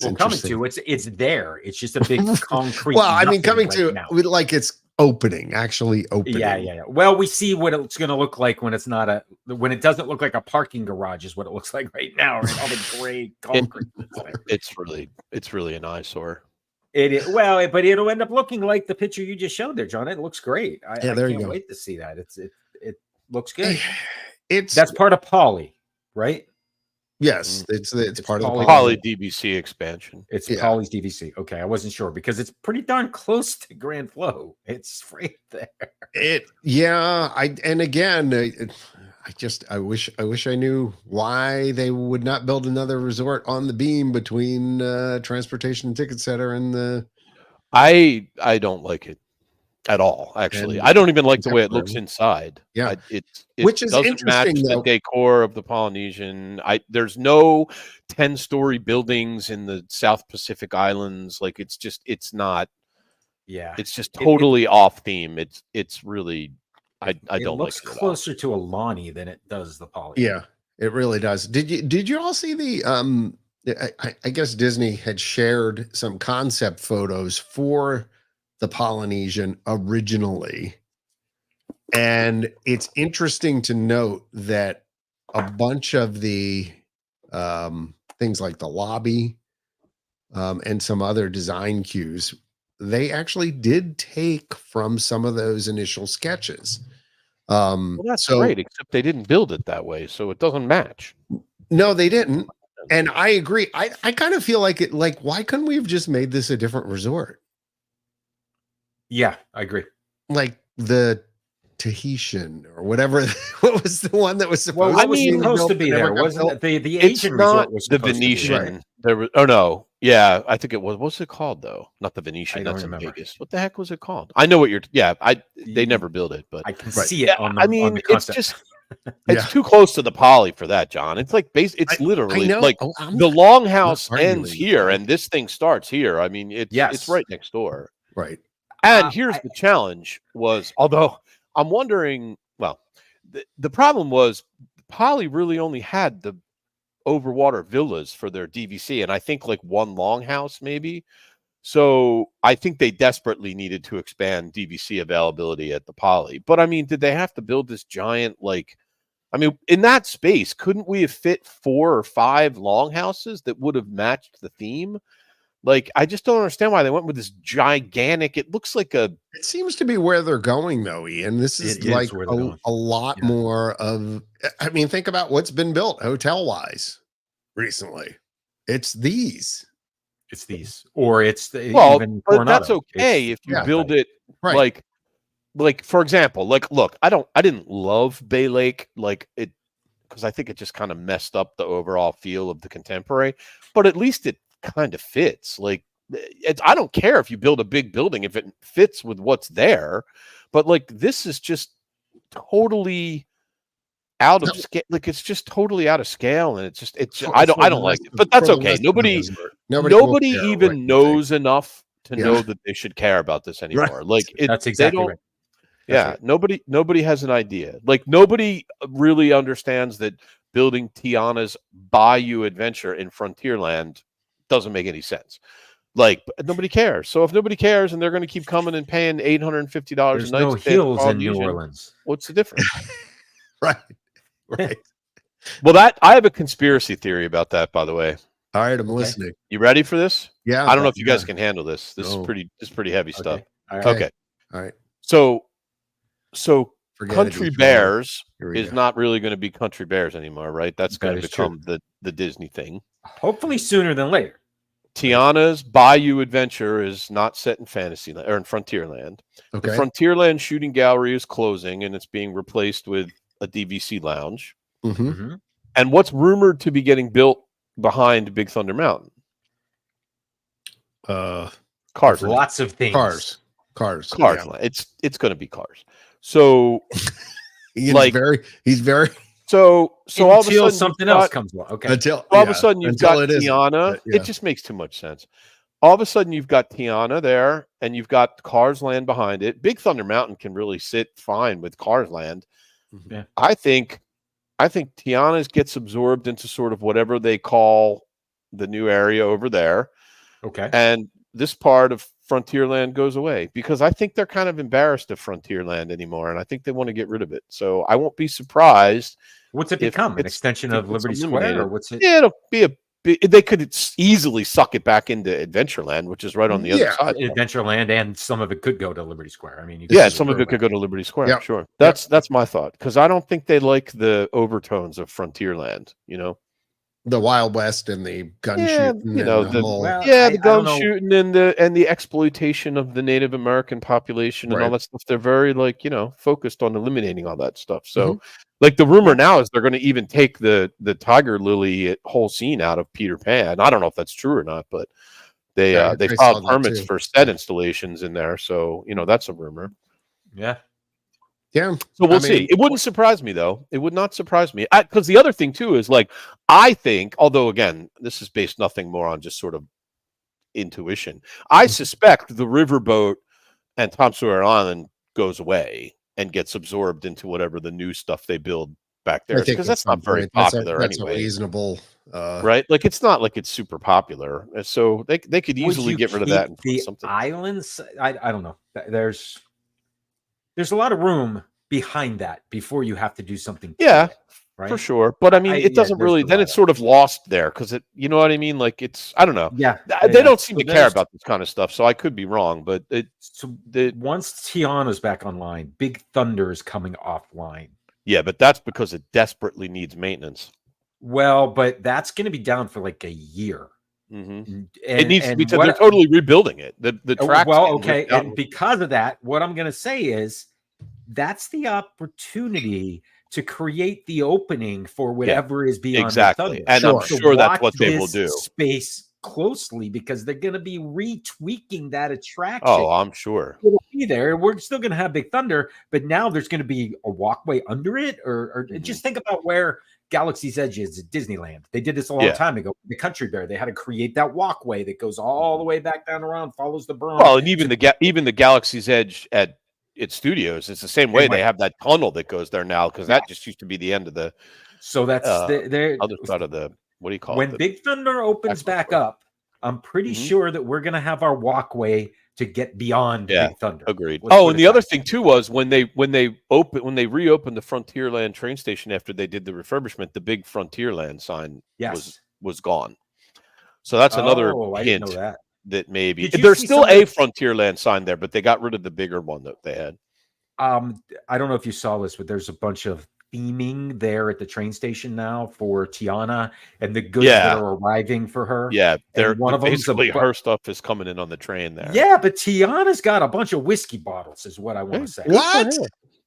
[SPEAKER 4] Well, coming to it's there. It's just a big concrete.
[SPEAKER 1] Well, I mean, coming to like it's actually opening.
[SPEAKER 4] Yeah. Well, we see what it's going to look like when it's not when it doesn't look like a parking garage is what it looks like right now. Right? All the gray concrete.
[SPEAKER 2] It's really an eyesore.
[SPEAKER 4] It is, well, but it'll end up looking like the picture you just showed there, John. It looks great. I can't wait to see that. It looks good. That's part of Poly, right?
[SPEAKER 1] Yes, it's part of the
[SPEAKER 2] Poly DVC expansion.
[SPEAKER 4] It's Poly's DVC. Okay, I wasn't sure because it's pretty darn close to Grand Flow. It's right there. I wish I knew why they would not build another resort on the beam between Transportation and Ticket Center and the.
[SPEAKER 2] I don't like it at all. Actually, I don't even like the way it looks inside.
[SPEAKER 1] Yeah,
[SPEAKER 2] which is doesn't match the decor of the Polynesian. There's no 10-story buildings in the South Pacific Islands. Like it's not. Yeah, it's just totally off theme. It's really. I don't like it. It looks
[SPEAKER 4] closer to Alani than it does the Poly.
[SPEAKER 1] Yeah, it really does. Did you all see the I guess Disney had shared some concept photos for the Polynesian originally. And it's interesting to note that a bunch of the things like the lobby, and some other design cues, they actually did take from some of those initial sketches.
[SPEAKER 2] Well, that's great, except they didn't build it that way, so it doesn't match.
[SPEAKER 1] No, they didn't. And I agree. I kind of feel like why couldn't we have just made this a different resort?
[SPEAKER 4] Yeah, I agree.
[SPEAKER 1] Like the Tahitian or whatever. What was the one that was supposed
[SPEAKER 4] to be there? Wasn't it? The Asian resort was
[SPEAKER 2] the Venetian. There was, oh no, yeah, I think it was. What's it called though? Not the Venetian. That's in Vegas. What the heck was it called? I know what you're. Yeah, they never built it, but
[SPEAKER 4] I can see it. On the,
[SPEAKER 2] I mean,
[SPEAKER 4] on the
[SPEAKER 2] it's just. It's too close to the Poly for that, John. It's like it's literally like the Longhouse ends here and this thing starts here. I mean, it's right next door.
[SPEAKER 1] Right.
[SPEAKER 2] And here's the challenge was, although I'm wondering, well, the problem was Poly really only had the overwater villas for their DVC, and I think like one Longhouse maybe. So I think they desperately needed to expand DVC availability at the Poly. But I mean, did they have to build this giant, like, I mean, in that space, couldn't we have fit 4 or 5 Longhouses that would have matched the theme? Like, I just don't understand why they went with this gigantic, it looks like a...
[SPEAKER 1] It seems to be where they're going, though, Ian. This is like a lot more of... I mean, think about what's been built hotel-wise recently. It's these.
[SPEAKER 4] It's these, or it's
[SPEAKER 2] even but that's okay if you build it like for example, like look, I didn't love Bay Lake like it because I think it just kind of messed up the overall feel of the Contemporary, but at least it kind of fits. Like I don't care if you build a big building if it fits with what's there, but like this is just totally out of scale. Like it's just totally out of scale, and it's I don't like it, but that's okay. Nobody even knows enough to know that they should care about this anymore. Like
[SPEAKER 4] that's exactly right.
[SPEAKER 2] Yeah, nobody has an idea. Like nobody really understands that building Tiana's Bayou Adventure in Frontierland doesn't make any sense. Like nobody cares. So if nobody cares, and they're going to keep coming and paying $850 a night,
[SPEAKER 4] no hills in New Orleans.
[SPEAKER 2] What's the difference?
[SPEAKER 1] Right.
[SPEAKER 2] Well, I have a conspiracy theory about that, by the way.
[SPEAKER 1] All right, I'm listening.
[SPEAKER 2] You ready for this?
[SPEAKER 1] Yeah.
[SPEAKER 2] I don't know if you guys can handle this. This is pretty heavy stuff.
[SPEAKER 1] Okay. All right.
[SPEAKER 2] So Country Bears is not really going to be Country Bears anymore, right? That's going to become the Disney thing.
[SPEAKER 4] Hopefully sooner than later.
[SPEAKER 2] Tiana's Bayou Adventure is not set in Fantasyland or in Frontierland.
[SPEAKER 1] Okay.
[SPEAKER 2] The Frontierland shooting gallery is closing, and it's being replaced with a DVC lounge.
[SPEAKER 1] Mm-hmm. Mm-hmm.
[SPEAKER 2] And what's rumored to be getting built behind Big Thunder Mountain? Cars.
[SPEAKER 4] Lots of things.
[SPEAKER 1] Cars.
[SPEAKER 2] Yeah. It's going to be cars. So
[SPEAKER 1] he's very
[SPEAKER 2] so all of a sudden
[SPEAKER 4] something else comes along. Okay.
[SPEAKER 2] All of a sudden you've got Tiana. It just makes too much sense. All of a sudden you've got Tiana there, and you've got Cars Land behind it. Big Thunder Mountain can really sit fine with Cars Land.
[SPEAKER 4] Yeah.
[SPEAKER 2] I think Tiana's gets absorbed into sort of whatever they call the new area over there.
[SPEAKER 4] Okay.
[SPEAKER 2] And this part of Frontierland goes away because I think they're kind of embarrassed of Frontierland anymore, and I think they want to get rid of it. So I won't be surprised.
[SPEAKER 4] What's it become? An extension of Liberty Square, or what's it?
[SPEAKER 2] Yeah, it'll be they could easily suck it back into Adventureland, which is right on the other side.
[SPEAKER 4] Adventureland, and some of it could go to Liberty Square. I mean,
[SPEAKER 2] some of it could go to Liberty Square. Yep. Sure, that's my thought, because I don't think they like the overtones of Frontierland. You know,
[SPEAKER 1] the Wild West and the gun shooting.
[SPEAKER 2] You know, the gun shooting and the exploitation of the Native American population and all that stuff. They're very focused on eliminating all that stuff. So. Like the rumor now is they're going to even take the Tiger Lily whole scene out of Peter Pan. I don't know if that's true or not, but they filed permits for set installations in there. So that's a rumor.
[SPEAKER 4] Yeah.
[SPEAKER 1] So
[SPEAKER 2] we'll see. It wouldn't surprise me though. It would not surprise me, because the other thing too is I think, although again this is based nothing more on just sort of intuition, I suspect the riverboat and Tom Sawyer Island goes away and gets absorbed into whatever the new stuff they build back there, because that's not very popular anyway.
[SPEAKER 1] That's reasonable,
[SPEAKER 2] right? Like it's not like it's super popular, so they could easily get rid of that. And
[SPEAKER 4] the
[SPEAKER 2] something.
[SPEAKER 4] Islands, I don't know. There's a lot of room behind that before you have to do something.
[SPEAKER 2] Yeah,
[SPEAKER 4] right?
[SPEAKER 2] For sure. But I mean, it doesn't really, then it's sort of lost there because it, you know what I mean? Like I don't know.
[SPEAKER 4] Yeah.
[SPEAKER 2] They don't seem to care about this kind of stuff. So I could be wrong, but
[SPEAKER 4] once Tiana's back online, Big Thunder is coming offline.
[SPEAKER 2] Yeah, but that's because it desperately needs maintenance.
[SPEAKER 4] Well, but that's going to be down for like a year.
[SPEAKER 2] Mm-hmm. It needs to be. They're totally rebuilding it. The track.
[SPEAKER 4] Well, okay, and because of that, what I'm going to say is that's the opportunity to create the opening for whatever is beyond
[SPEAKER 2] exactly, and I'm sure that's what they will do.
[SPEAKER 4] Space closely because they're going to be retweaking that attraction.
[SPEAKER 2] Oh, I'm sure
[SPEAKER 4] it'll be there. We're still going to have Big Thunder, but now there's going to be a walkway under it, or just think about where Galaxy's Edge is at Disneyland. They did this a long time ago. The Country Bear, they had to create that walkway that goes all the way back down around, follows the berm.
[SPEAKER 2] Well, and even the Galaxy's Edge at its studios, it's the same way. They have that tunnel that goes there now because that just used to be the end of the.
[SPEAKER 4] So that's the
[SPEAKER 2] other side of the. What do you call it?
[SPEAKER 4] When Big Thunder opens back up, I'm pretty sure that we're going to have our walkway to get beyond Big Thunder.
[SPEAKER 2] Agreed. And the other thing too was when they reopened the Frontierland train station after they did the refurbishment, the big Frontierland sign was gone. So that's another hint that maybe there's still a Frontierland sign there, but they got rid of the bigger one that they had.
[SPEAKER 4] I don't know if you saw this, but there's a bunch of theming there at the train station now for Tiana and the goods that are arriving for her.
[SPEAKER 2] Yeah, they're
[SPEAKER 4] one of them
[SPEAKER 2] basically her stuff is coming in on the train there.
[SPEAKER 4] Yeah, but Tiana's got a bunch of whiskey bottles, is what I want to say.
[SPEAKER 1] What?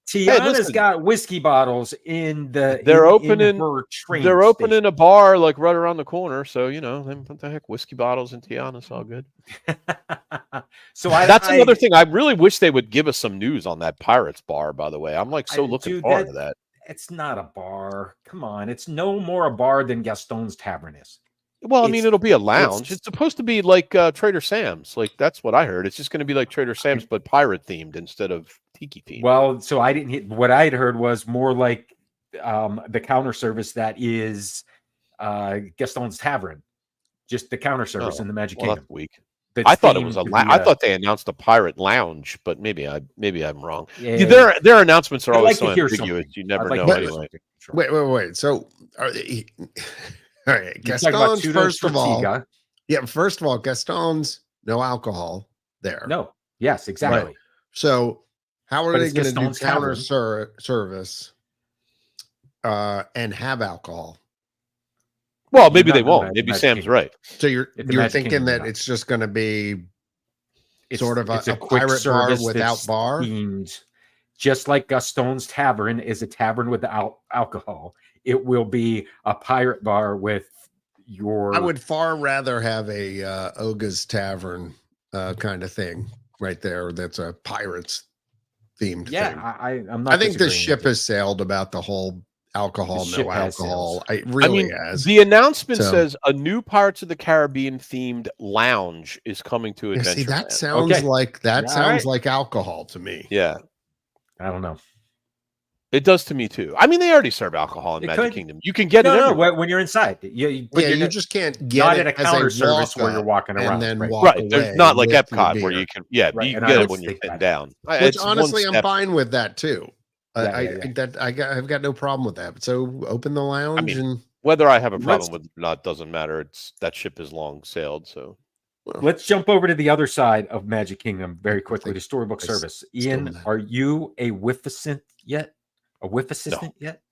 [SPEAKER 4] Tiana's got whiskey bottles in the.
[SPEAKER 2] They're opening.
[SPEAKER 4] In her train
[SPEAKER 2] they're
[SPEAKER 4] station.
[SPEAKER 2] opening a bar like right around the corner. So what the heck, whiskey bottles in Tiana's all good.
[SPEAKER 4] So
[SPEAKER 2] that's another thing. I really wish they would give us some news on that Pirates bar. By the way, I'm like looking forward to that.
[SPEAKER 4] It's not a bar. Come on. It's no more a bar than Gaston's Tavern is.
[SPEAKER 2] Well, I mean, it'll be a lounge. It's supposed to be like Trader Sam's. Like, that's what I heard. It's just going to be like Trader Sam's, but pirate themed instead of tiki themed.
[SPEAKER 4] Well, so I didn't what I had heard was more like the counter service that is Gaston's Tavern. Just the counter service in the Magic Kingdom.
[SPEAKER 2] That's weak. I thought it was I thought they announced a pirate lounge, but maybe I'm wrong. Yeah. Their announcements are always so ambiguous. You never know. Anyway.
[SPEAKER 1] Wait. So are they? All right, Gaston's first of all. First of all, Gaston's no alcohol there.
[SPEAKER 4] No. Yes, exactly.
[SPEAKER 1] Right. So how are they going to do counter service and have alcohol?
[SPEAKER 2] Well, maybe they won't. Maybe Sam's right.
[SPEAKER 1] So you're thinking that it's just going to be sort of a pirate bar without bar?
[SPEAKER 4] Just like Gaston's Tavern is a tavern without alcohol, it will be a pirate bar with your...
[SPEAKER 1] I would far rather have a Oga's Tavern kind of thing right there that's a pirates themed thing.
[SPEAKER 4] I'm not.
[SPEAKER 1] I think the ship has sailed about the whole alcohol, no alcohol. It really has.
[SPEAKER 2] The announcement says a new Pirates of the Caribbean themed lounge is coming to Adventureland.
[SPEAKER 1] See, that sounds like alcohol to me.
[SPEAKER 2] Yeah,
[SPEAKER 4] I don't know.
[SPEAKER 2] It does to me too. I mean, they already serve alcohol in Magic Kingdom. You can get it
[SPEAKER 4] when you're inside. You
[SPEAKER 1] just can't get
[SPEAKER 4] not
[SPEAKER 1] it
[SPEAKER 4] at a counter service where you're walking around.
[SPEAKER 1] And then
[SPEAKER 2] right. There's not like Epcot where you can. Yeah, you can get it when you're sitting down.
[SPEAKER 1] Which honestly, I'm fine with that too. I've got no problem with that. So open the lounge and
[SPEAKER 2] whether I have a problem with it or not doesn't matter. It's that ship is long sailed. So
[SPEAKER 4] let's jump over to the other side of Magic Kingdom very quickly to Storybook Service. Ian, are you a whiff-assistant yet? A whiff assistant yet?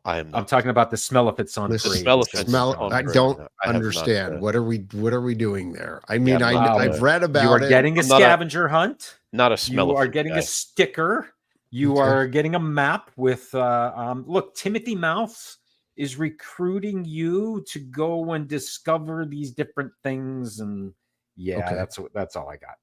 [SPEAKER 2] I am.
[SPEAKER 4] I'm talking about the Smell-a-fits on
[SPEAKER 1] Smell. I don't understand. What are we doing there? I mean, I've read about it.
[SPEAKER 4] You are getting a scavenger hunt.
[SPEAKER 2] Not a smell.
[SPEAKER 4] You are getting a sticker. You are getting a map with. Look, Timothy Mouse is recruiting you to go and discover these different things, and that's all I got.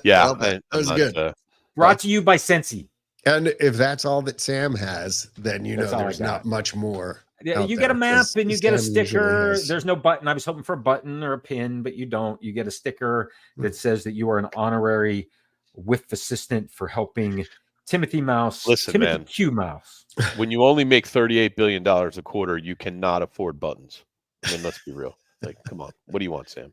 [SPEAKER 1] Yeah, that was good.
[SPEAKER 4] Brought to you by Sensi.
[SPEAKER 1] And if that's all that Sam has, then there's not much more.
[SPEAKER 4] Yeah, you get a map and you get a sticker. There's no button. I was hoping for a button or a pin, but you don't. You get a sticker that says that you are an honorary whiff assistant for helping Timothy Mouse.
[SPEAKER 2] Listen,
[SPEAKER 4] Timothy Q Mouse.
[SPEAKER 2] When you only make $38 billion a quarter, you cannot afford buttons. I mean, let's be real. Like, come on. What do you want, Sam?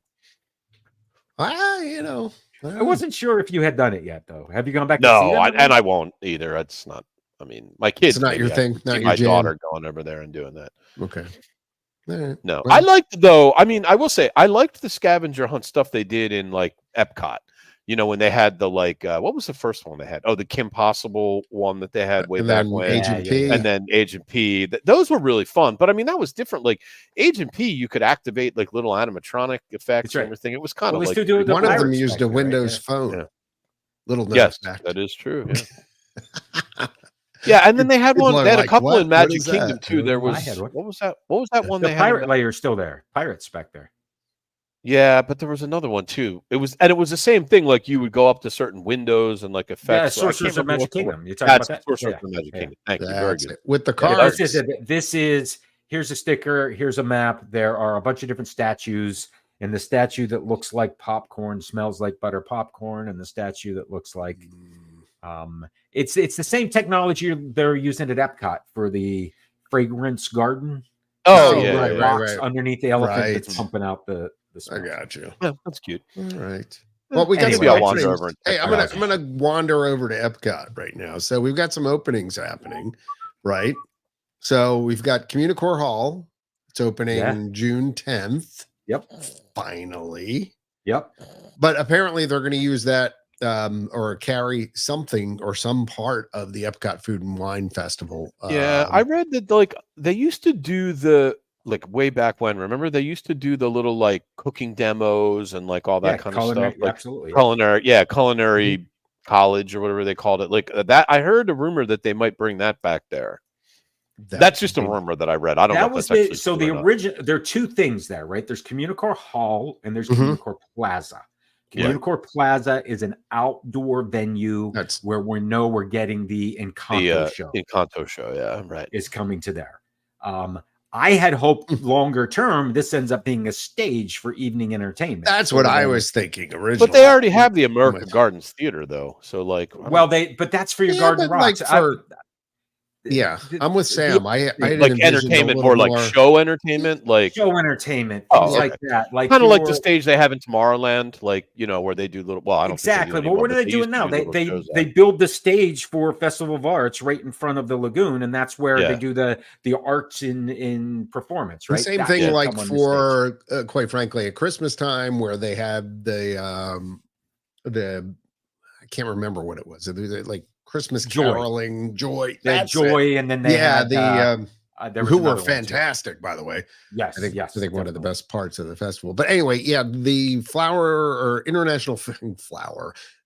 [SPEAKER 4] I wasn't sure if you had done it yet, though. Have you gone back?
[SPEAKER 2] No, and I won't either. It's not. I mean, my kids.
[SPEAKER 1] It's not your thing. Not your
[SPEAKER 2] my
[SPEAKER 1] jam.
[SPEAKER 2] daughter going over there and doing that.
[SPEAKER 1] Okay. Right.
[SPEAKER 2] No,
[SPEAKER 1] well,
[SPEAKER 2] I liked though. I mean, I will say I liked the scavenger hunt stuff they did in like Epcot. You know, when they had the like, what was the first one they had? Oh, the Kim Possible one that they had way back when,
[SPEAKER 1] Agent P,
[SPEAKER 2] and then Agent P. Those were really fun. But I mean, that was different. Like Agent P, you could activate like little animatronic effects and everything. It was kind of like
[SPEAKER 1] one of them used a Windows phone.
[SPEAKER 2] Yeah.
[SPEAKER 1] Little
[SPEAKER 2] yes, that is true. Yeah. Yeah, and then they had one. They had a couple in Magic Kingdom too. There was what was that? What was that one?
[SPEAKER 4] The
[SPEAKER 2] they
[SPEAKER 4] pirate
[SPEAKER 2] had
[SPEAKER 4] layer is still there. Pirates back there.
[SPEAKER 2] Yeah, but there was another one too. It was the same thing. Like you would go up to certain windows and like effects.
[SPEAKER 4] Yeah, Sorcerers of Magic Kingdom. You're talking about that?
[SPEAKER 2] Sorcerers of Magic Kingdom. Thank you. Very good.
[SPEAKER 1] With the cards.
[SPEAKER 4] This is here's a sticker. Here's a map. There are a bunch of different statues. And the statue that looks like popcorn smells like butter popcorn, and the statue that looks like it's the same technology they're using at Epcot for the fragrance garden.
[SPEAKER 2] Oh,
[SPEAKER 4] rocks underneath the elephant that's pumping out the
[SPEAKER 1] I got you.
[SPEAKER 2] Yeah, that's cute.
[SPEAKER 1] All right. Well, we got
[SPEAKER 2] maybe I'll wander over.
[SPEAKER 1] Hey, I'm gonna wander over to Epcot right now. So we've got some openings happening, right? So we've got Communicore Hall. It's opening June 10th.
[SPEAKER 4] Yep.
[SPEAKER 1] Finally.
[SPEAKER 4] Yep.
[SPEAKER 1] But apparently they're going to use that or carry something or some part of the Epcot Food and Wine Festival.
[SPEAKER 2] Yeah, I read that like they used to do the like way back when. Remember they used to do the little like cooking demos and like all that kind of stuff. Like
[SPEAKER 4] absolutely.
[SPEAKER 2] Culinary college or whatever they called it. Like that. I heard a rumor that they might bring that back there. That's just a rumor that I read. I don't know.
[SPEAKER 4] The original. There are two things there, right? There's Communicore Hall and there's Communicore Plaza. Communicore Plaza is an outdoor venue where we know we're getting the Encanto show.
[SPEAKER 2] Encanto show, yeah, right.
[SPEAKER 4] Is coming to there. I had hoped longer term this ends up being a stage for evening entertainment.
[SPEAKER 1] That's what I was thinking originally.
[SPEAKER 2] But they already have the American Gardens Theater, though. So like,
[SPEAKER 4] but that's for your garden rocks.
[SPEAKER 1] Yeah, I'm with Sam. I
[SPEAKER 2] like entertainment, more like show entertainment, like
[SPEAKER 4] show entertainment, things like that, like
[SPEAKER 2] kind of like the stage they have in Tomorrowland, like where they do little. Well, I don't
[SPEAKER 4] exactly. Well, what are they doing now? They build the stage for Festival of Arts right in front of the lagoon, and that's where they do the arts in performance. Right.
[SPEAKER 1] The same thing, like for quite frankly, at Christmas time, where they had the I can't remember what it was. Like Christmas caroling, joy,
[SPEAKER 4] and then they had
[SPEAKER 1] who were fantastic, by the way.
[SPEAKER 4] Yes,
[SPEAKER 1] I think one of the best parts of the festival. But anyway, the International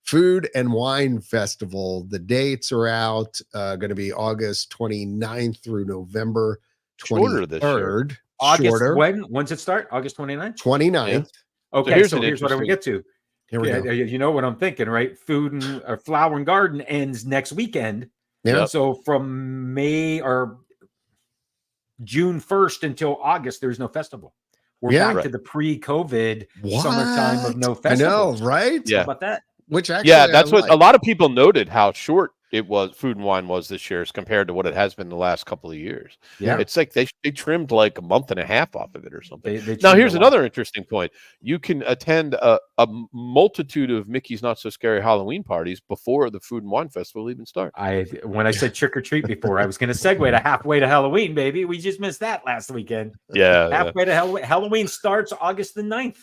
[SPEAKER 1] Food and Wine Festival. The dates are out. Going to be August 29th through November 23rd.
[SPEAKER 4] August when's it start? August 29th?
[SPEAKER 1] 29th.
[SPEAKER 4] Yeah. Okay, so here's what I would get to.
[SPEAKER 1] Here we go.
[SPEAKER 4] You know what I'm thinking, right? Food and Flower and Garden ends next weekend.
[SPEAKER 1] Yeah.
[SPEAKER 4] So from May or June 1st until August, there's no festival. We're back to the pre-COVID summertime of no festival.
[SPEAKER 1] I know, right?
[SPEAKER 2] Yeah.
[SPEAKER 4] How about that?
[SPEAKER 1] Which actually,
[SPEAKER 2] that's what a lot of people noted how short it was. Food and Wine was this year as compared to what it has been the last couple of years.
[SPEAKER 1] Yeah,
[SPEAKER 2] it's like they trimmed like a month and a half off of it or something. Now here's another interesting point: you can attend a multitude of Mickey's Not So Scary Halloween parties before the Food and Wine Festival even starts.
[SPEAKER 4] When I said trick or treat before, I was going to segue to halfway to Halloween, baby. We just missed that last weekend.
[SPEAKER 2] Yeah,
[SPEAKER 4] halfway to Halloween starts August the 9th.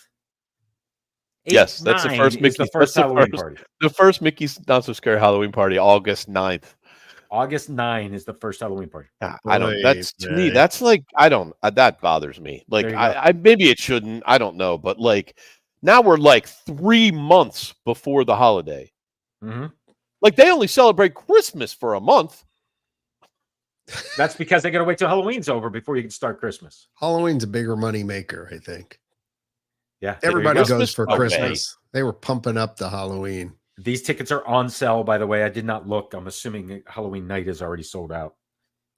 [SPEAKER 2] Yes, that's the first Mickey.
[SPEAKER 4] Halloween party.
[SPEAKER 2] The first Mickey's Not So Scary Halloween party, August 9th.
[SPEAKER 4] August 9 is the first Halloween party.
[SPEAKER 2] I don't. That's to me. That's like I don't. That bothers me. Like I maybe it shouldn't. I don't know. But like now we're like 3 months before the holiday.
[SPEAKER 4] Mm-hmm.
[SPEAKER 2] Like they only celebrate Christmas for a month.
[SPEAKER 4] That's because they got to wait till Halloween's over before you can start Christmas.
[SPEAKER 1] Halloween's a bigger money maker, I think.
[SPEAKER 4] Yeah,
[SPEAKER 1] everybody goes for Christmas. They were pumping up the Halloween.
[SPEAKER 4] These tickets are on sale, by the way. I did not look. I'm assuming Halloween night is already sold out.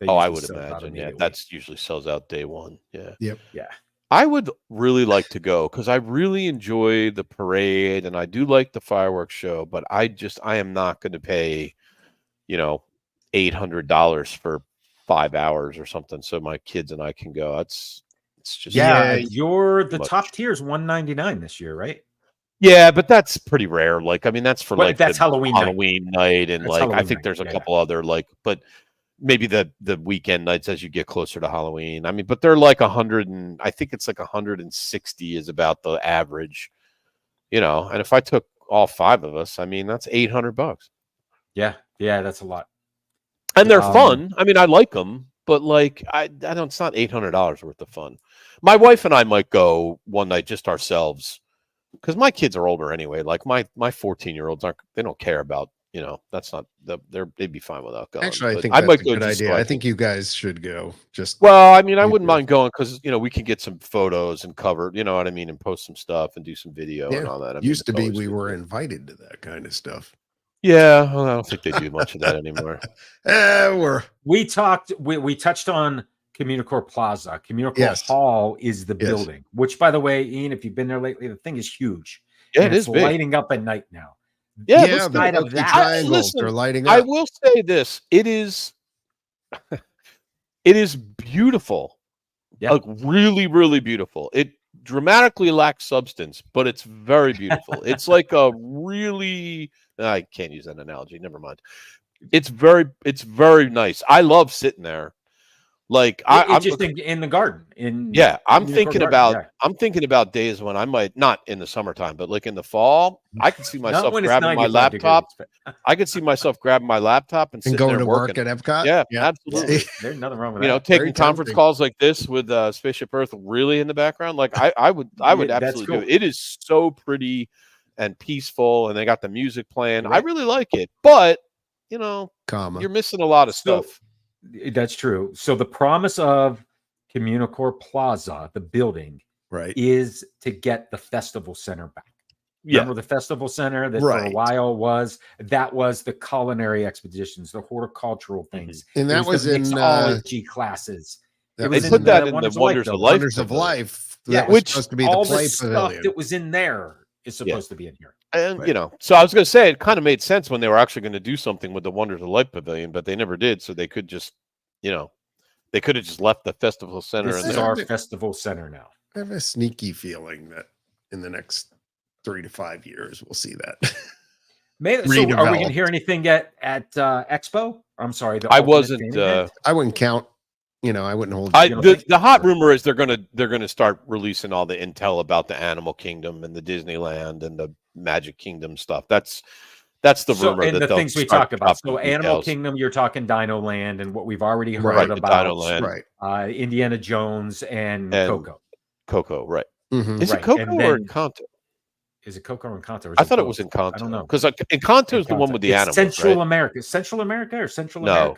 [SPEAKER 2] I would imagine. Yeah, that's usually sells out day one. Yeah.
[SPEAKER 1] Yep.
[SPEAKER 4] Yeah.
[SPEAKER 2] I would really like to go because I really enjoy the parade and I do like the fireworks show, but I am not going to pay, $800 for 5 hours or something so my kids and I can go. It's just
[SPEAKER 4] you're the top tier is $199 this year, right?
[SPEAKER 2] Yeah, but that's pretty rare. Like, I mean, that's for
[SPEAKER 4] that's Halloween
[SPEAKER 2] night, and that's like I think there's a couple other but maybe the weekend nights as you get closer to Halloween. I mean, but they're like 100 and I think it's like 160 is about the average, and if I took all 5 of us, I mean, that's $800.
[SPEAKER 4] Yeah, that's a lot.
[SPEAKER 2] And they're fun. I mean, I like them, but like I don't. It's not $800 worth of fun. My wife and I might go one night just ourselves because my kids are older anyway. Like my 14-year-olds they don't care about that's not they'd be fine without going.
[SPEAKER 1] Actually, I think that's a good idea. I think you guys should go.
[SPEAKER 2] Well, I mean, I wouldn't mind going because we can get some photos and cover. You know what I mean, and post some stuff and do some video and all that. I mean,
[SPEAKER 1] used to be we were invited to that kind of stuff.
[SPEAKER 2] Yeah, well, I don't think they do much of that anymore.
[SPEAKER 4] We touched on Communicore Plaza. Communicore Hall is the building, which, by the way, Ian, if you've been there lately, the thing is huge.
[SPEAKER 2] Yeah, it is
[SPEAKER 4] lighting up at night now.
[SPEAKER 2] Yeah,
[SPEAKER 1] they're lighting up.
[SPEAKER 2] I will say this: it is beautiful, like really, really beautiful. It dramatically lacks substance, but it's very beautiful. It's like a really. I can't use that analogy. Never mind. It's very nice. I love sitting there. Like I'm
[SPEAKER 4] just in the garden.
[SPEAKER 2] I'm thinking about days when I might not in the summertime, but like in the fall, I could see myself grabbing my laptop. I could see myself grabbing my laptop and
[SPEAKER 1] going to work at Epcot.
[SPEAKER 2] Yeah, absolutely.
[SPEAKER 4] There's nothing wrong with that.
[SPEAKER 2] Taking conference calls like this with Spaceship Earth really in the background. Like I would absolutely do it. It is so pretty and peaceful, and they got the music playing. Right. I really like it, but you're missing a lot of stuff.
[SPEAKER 4] That's true. So the promise of Communicore Plaza, the building, is to get the festival center back. Remember the festival center that for a while was the culinary expeditions, the horticultural things,
[SPEAKER 1] and that was in
[SPEAKER 4] mixology classes.
[SPEAKER 2] They put that in the Wonders of Life.
[SPEAKER 1] Wonders of Life.
[SPEAKER 4] Yeah,
[SPEAKER 1] which was supposed to be
[SPEAKER 4] all
[SPEAKER 1] the play
[SPEAKER 4] stuff
[SPEAKER 1] pavilion
[SPEAKER 4] that was in there is supposed to be in here.
[SPEAKER 2] And so I was going to say it kind of made sense when they were actually going to do something with the Wonders of Life pavilion, but they never did. So they could just, they could have just left the festival center.
[SPEAKER 4] This is our festival center now.
[SPEAKER 1] I have a sneaky feeling that in the next 3 to 5 years we'll see that.
[SPEAKER 4] So are we going to hear anything at Expo? I'm sorry,
[SPEAKER 2] I wasn't.
[SPEAKER 1] I wouldn't count. I wouldn't hold.
[SPEAKER 2] The hot rumor is they're gonna start releasing all the intel about the Animal Kingdom and the Disneyland and the Magic Kingdom stuff. That's the rumor.
[SPEAKER 4] And the things we talk about. So Animal Kingdom, you're talking Dino Land and what we've already heard about.
[SPEAKER 2] Dino Land.
[SPEAKER 4] Indiana Jones and Coco.
[SPEAKER 2] Coco, right?
[SPEAKER 1] Mm-hmm.
[SPEAKER 2] Is it Coco or Encanto?
[SPEAKER 4] Is it Coco or Encanto?
[SPEAKER 2] I thought it was Encanto. I don't know because Encanto is the one with the animals.
[SPEAKER 4] Central America, Central America.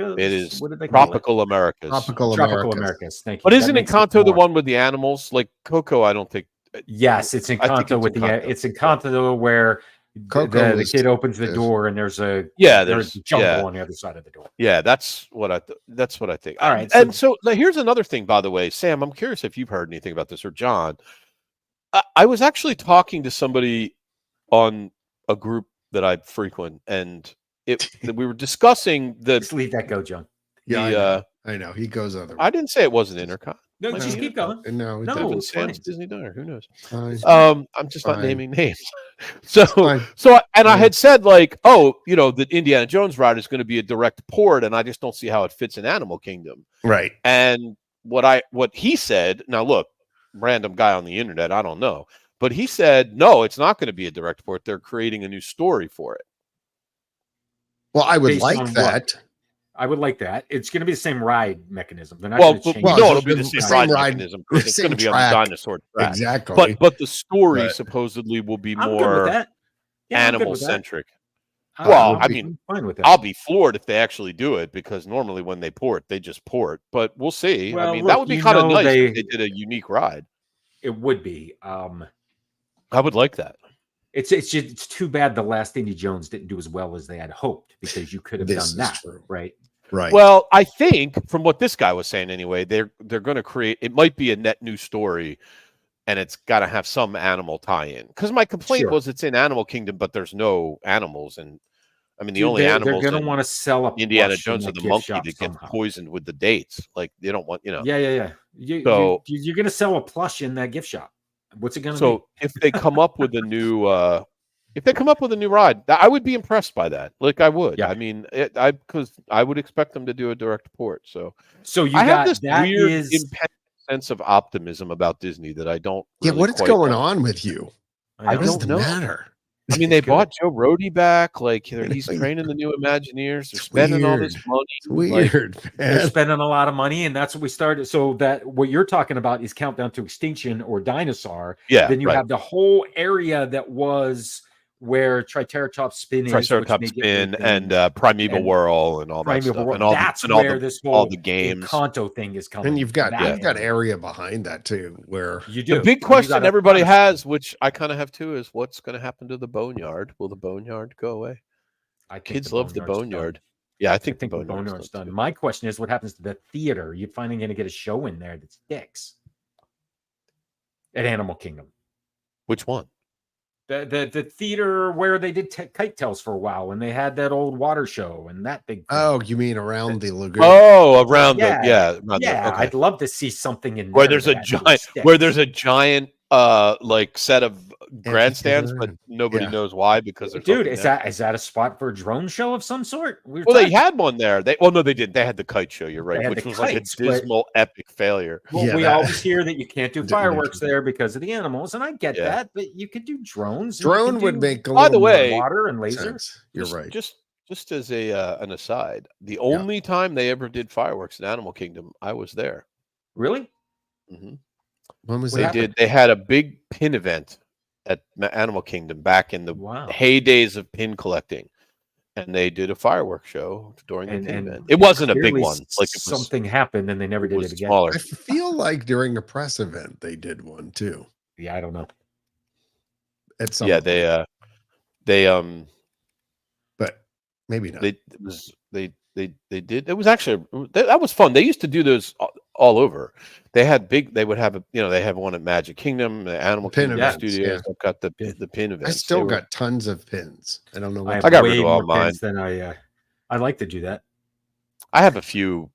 [SPEAKER 2] No, it is Tropical Americas.
[SPEAKER 1] Tropical
[SPEAKER 4] Americas. Thank you.
[SPEAKER 2] But isn't Encanto the one with the animals? Like Coco, I don't think.
[SPEAKER 4] Yes, it's Encanto with it's Encanto where the kid opens the door and there's a jungle on the other side of the door.
[SPEAKER 2] Yeah, that's what I think.
[SPEAKER 4] All right,
[SPEAKER 2] and so here's another thing, by the way, Sam. I'm curious if you've heard anything about this, or John. I was actually talking to somebody on a group that I frequent, and we were discussing
[SPEAKER 4] Just leave that go, John.
[SPEAKER 1] Yeah, I know. He goes other.
[SPEAKER 2] I didn't say it wasn't INTERCOT.
[SPEAKER 4] No, just keep going.
[SPEAKER 1] No,
[SPEAKER 2] Sam's Disney Diner. Who knows? I'm just not naming names. And I had said the Indiana Jones ride is going to be a direct port, and I just don't see how it fits in Animal Kingdom.
[SPEAKER 1] Right.
[SPEAKER 2] And what he said. Now look. Random guy on the internet, I don't know, but he said no, it's not going to be a direct port. They're creating a new story for it.
[SPEAKER 1] Well, I would like that.
[SPEAKER 4] I would like that. It's going to be the same ride mechanism. They're not going to change.
[SPEAKER 2] It'll be the same ride mechanism. It's going to be on the dinosaur track.
[SPEAKER 1] Exactly.
[SPEAKER 2] But the story supposedly will be more animal centric. Well, I mean,
[SPEAKER 4] fine with that.
[SPEAKER 2] I'll be floored if they actually do it, because normally when they port, they just port. But we'll see. Well, I mean, that would be kind of nice if they did a unique ride.
[SPEAKER 4] It would be.
[SPEAKER 2] I would like that.
[SPEAKER 4] It's too bad the last Indiana Jones didn't do as well as they had hoped, because you could have done that, right?
[SPEAKER 1] Right.
[SPEAKER 2] Well, I think from what this guy was saying anyway, they're going to create. It might be a net new story. And it's got to have some animal tie-in. Because my complaint was it's in Animal Kingdom, but there's no animals. And I mean, the only animals
[SPEAKER 4] they're going to want to sell up
[SPEAKER 2] Indiana Jones are the monkey that gets poisoned with the dates. Like, they don't want,
[SPEAKER 4] Yeah. You're going to sell a plush in that gift shop. What's it going to be?
[SPEAKER 2] So if they come up with a new If they come up with a new ride, I would be impressed by that. Like I would.
[SPEAKER 4] Yeah.
[SPEAKER 2] I mean, because I would expect them to do a direct port. So
[SPEAKER 4] you
[SPEAKER 2] I have
[SPEAKER 4] got
[SPEAKER 2] this
[SPEAKER 4] that
[SPEAKER 2] weird
[SPEAKER 4] is
[SPEAKER 2] independent sense of optimism about Disney that I don't.
[SPEAKER 1] Yeah,
[SPEAKER 2] Really
[SPEAKER 1] what is going on with you?
[SPEAKER 2] I
[SPEAKER 1] What does
[SPEAKER 2] don't
[SPEAKER 1] the
[SPEAKER 2] know.
[SPEAKER 1] matter?
[SPEAKER 2] I mean, they bought Joe Rody back. Like he's training the new Imagineers. They're spending all this money.
[SPEAKER 1] It's weird,
[SPEAKER 4] like,
[SPEAKER 1] man.
[SPEAKER 4] They're spending a lot of money, and that's what we started. So that what you're talking about is Countdown to Extinction or Dinosaur.
[SPEAKER 2] Yeah.
[SPEAKER 4] Then you have the whole area that was where Triceratops Spin is,
[SPEAKER 2] Triceratops Spin and Primeval Whirl and all that stuff.
[SPEAKER 4] World.
[SPEAKER 2] And all
[SPEAKER 4] that's
[SPEAKER 2] and
[SPEAKER 4] where
[SPEAKER 2] all
[SPEAKER 4] this whole
[SPEAKER 2] all the games.
[SPEAKER 4] Encanto thing is coming.
[SPEAKER 1] And you've got area behind that too, where
[SPEAKER 4] you do.
[SPEAKER 2] The big question everybody has, which I kind of have too, is what's going to happen to the Boneyard? Will the Boneyard go away? Kids love the Boneyard. Done. Yeah, I think the
[SPEAKER 4] Boneyard's done. Too. My question is, what happens to the theater? You're finally going to get a show in there that's dicks at Animal Kingdom.
[SPEAKER 2] Which one?
[SPEAKER 4] The theater where they did Kite Tales for a while, and they had that old water show and that big thing.
[SPEAKER 1] Oh, you mean around the lagoon?
[SPEAKER 2] Oh, around
[SPEAKER 4] I'd love to see something in there
[SPEAKER 2] where there's a giant like set of grandstands, but nobody knows why because
[SPEAKER 4] dude, is that a spot for a drone show of some sort?
[SPEAKER 2] They had one there. No, they didn't. They had the kite show. You're right, which was like a dismal, epic failure.
[SPEAKER 4] Well, we always hear that you can't do fireworks there because of the animals, and I get that, but you could do drones.
[SPEAKER 1] Drone would make a
[SPEAKER 2] by the way
[SPEAKER 4] water and lasers.
[SPEAKER 2] You're right. Just as an aside, the only time they ever did fireworks in Animal Kingdom, I was there.
[SPEAKER 4] Really?
[SPEAKER 2] Mm-hmm.
[SPEAKER 1] When was that?
[SPEAKER 2] They had a big pin event at Animal Kingdom back in the heydays of pin collecting, and they did a fireworks show during the pin event. It wasn't a big one. Like
[SPEAKER 4] something happened, and they never did it again.
[SPEAKER 2] Smaller.
[SPEAKER 1] I feel like during a press event they did one too.
[SPEAKER 4] Yeah, I don't know.
[SPEAKER 1] At some
[SPEAKER 2] point. They
[SPEAKER 1] but maybe not.
[SPEAKER 2] They did. It was actually that was fun. They used to do those all over. They would have they have one at Magic Kingdom, the Animal Kingdom Studios. I've got the pin events.
[SPEAKER 1] I still got tons of pins. I don't know.
[SPEAKER 2] I got rid of all mine.
[SPEAKER 4] Than I like to do that.
[SPEAKER 2] I have a few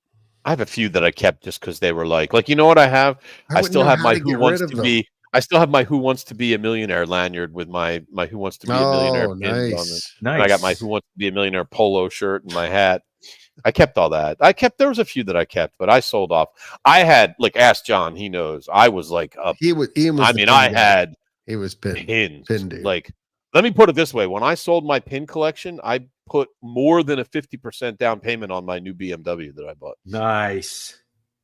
[SPEAKER 2] that I kept just because they were like you know what I have. I still have my Who Wants to Be. I still have my Who Wants to Be a Millionaire lanyard with my Who Wants to Be a Millionaire pins on it.
[SPEAKER 4] Nice.
[SPEAKER 2] I got my Who Wants to Be a Millionaire polo shirt and my hat. I kept all that. There was a few that I kept, but I sold off. I had ask John, he knows. I was up.
[SPEAKER 1] He was
[SPEAKER 2] he was
[SPEAKER 1] pins.
[SPEAKER 2] Like, let me put it this way: when I sold my pin collection, I put more than a 50% down payment on my new BMW that I bought.
[SPEAKER 4] Nice.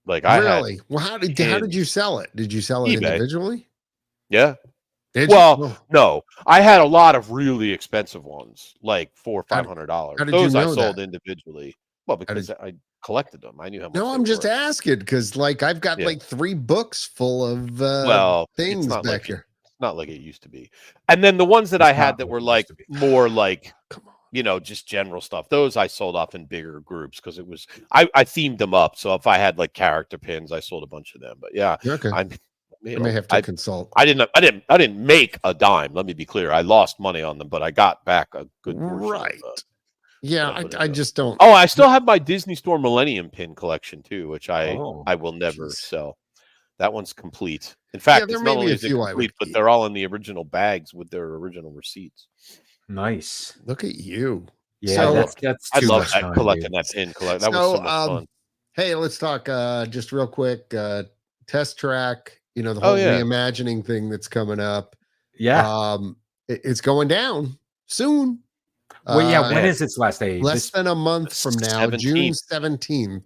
[SPEAKER 1] Really? Well, how did you sell it? Did you sell it individually?
[SPEAKER 2] Yeah. No, I had a lot of really expensive ones, like $400 or $500. Those I sold individually. Well, because I collected them. I knew how much.
[SPEAKER 1] No, I'm just asking because, I've got 3 books full of things back here.
[SPEAKER 2] It's not like it used to be. And then the ones that I had that were more just general stuff. Those I sold off in bigger groups because it was I themed them up. So if I had character pins, I sold a bunch of them. But yeah,
[SPEAKER 1] okay. I may have to consult.
[SPEAKER 2] I didn't make a dime. Let me be clear. I lost money on them, but I got back a good portion.
[SPEAKER 1] Right. Yeah, I just don't.
[SPEAKER 2] Oh, I still have my Disney Store Millennium pin collection too, which I will never sell. That one's complete. In fact, it's not only is it complete, but they're all in the original bags with their original receipts.
[SPEAKER 4] Nice.
[SPEAKER 1] Look at you.
[SPEAKER 4] Yeah, that's
[SPEAKER 2] I love that collecting that pin collection. That was so much fun.
[SPEAKER 1] Hey, let's talk just real quick. Test Track. The whole reimagining thing that's coming up.
[SPEAKER 4] Yeah.
[SPEAKER 1] It's going down soon.
[SPEAKER 4] Well, when is its last day?
[SPEAKER 1] Less than a month from now, 17th. June 17th.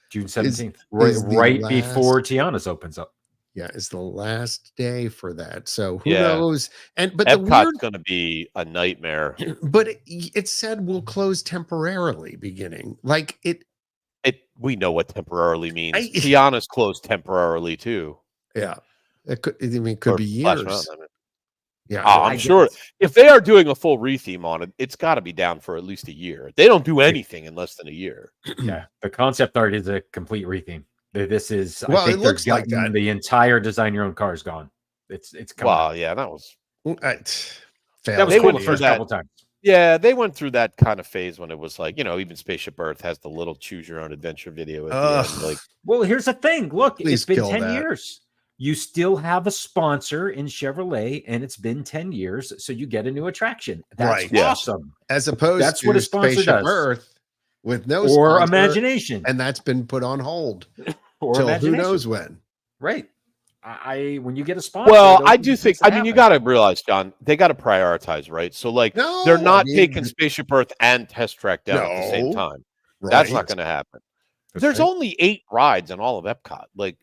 [SPEAKER 4] June 17th. Right before Tiana's opens up.
[SPEAKER 1] Yeah, it's the last day for that. So who knows? But
[SPEAKER 2] Epcot's going to be a nightmare.
[SPEAKER 1] But it said we'll close temporarily beginning.
[SPEAKER 2] We know what temporarily means. Tiana's closed temporarily too.
[SPEAKER 1] Yeah. It could be years. Yeah,
[SPEAKER 2] I'm sure if they are doing a full retheme on it, it's got to be down for at least a year. They don't do anything in less than a year.
[SPEAKER 4] Yeah, the concept art is a complete retheme. This is
[SPEAKER 1] it looks like that.
[SPEAKER 4] The entire design your own car is gone. It's coming.
[SPEAKER 2] Wow, yeah, that was
[SPEAKER 4] that was cool the first couple times.
[SPEAKER 2] Yeah, they went through that kind of phase when it was even Spaceship Earth has the little choose your own adventure video at the end.
[SPEAKER 4] Well, here's the thing. Look, it's been 10 years. you still have a sponsor in Chevrolet, and it's been 10 years, so you get a new attraction. That's awesome.
[SPEAKER 1] As opposed
[SPEAKER 4] that's
[SPEAKER 1] to
[SPEAKER 4] what a sponsor
[SPEAKER 1] Spaceship
[SPEAKER 4] does.
[SPEAKER 1] Earth with no
[SPEAKER 4] or
[SPEAKER 1] sponsor,
[SPEAKER 4] Imagination,
[SPEAKER 1] and that's been put on hold
[SPEAKER 4] or
[SPEAKER 1] till
[SPEAKER 4] Imagination.
[SPEAKER 1] who knows when.
[SPEAKER 4] Right. When you get a sponsor,
[SPEAKER 2] well, I do think. I mean, you got to realize, John, they got to prioritize, right? So, like, they're not taking Spaceship Earth and Test Track down at the same time. Right. That's not going to happen. There's only 8 rides in all of Epcot. Like,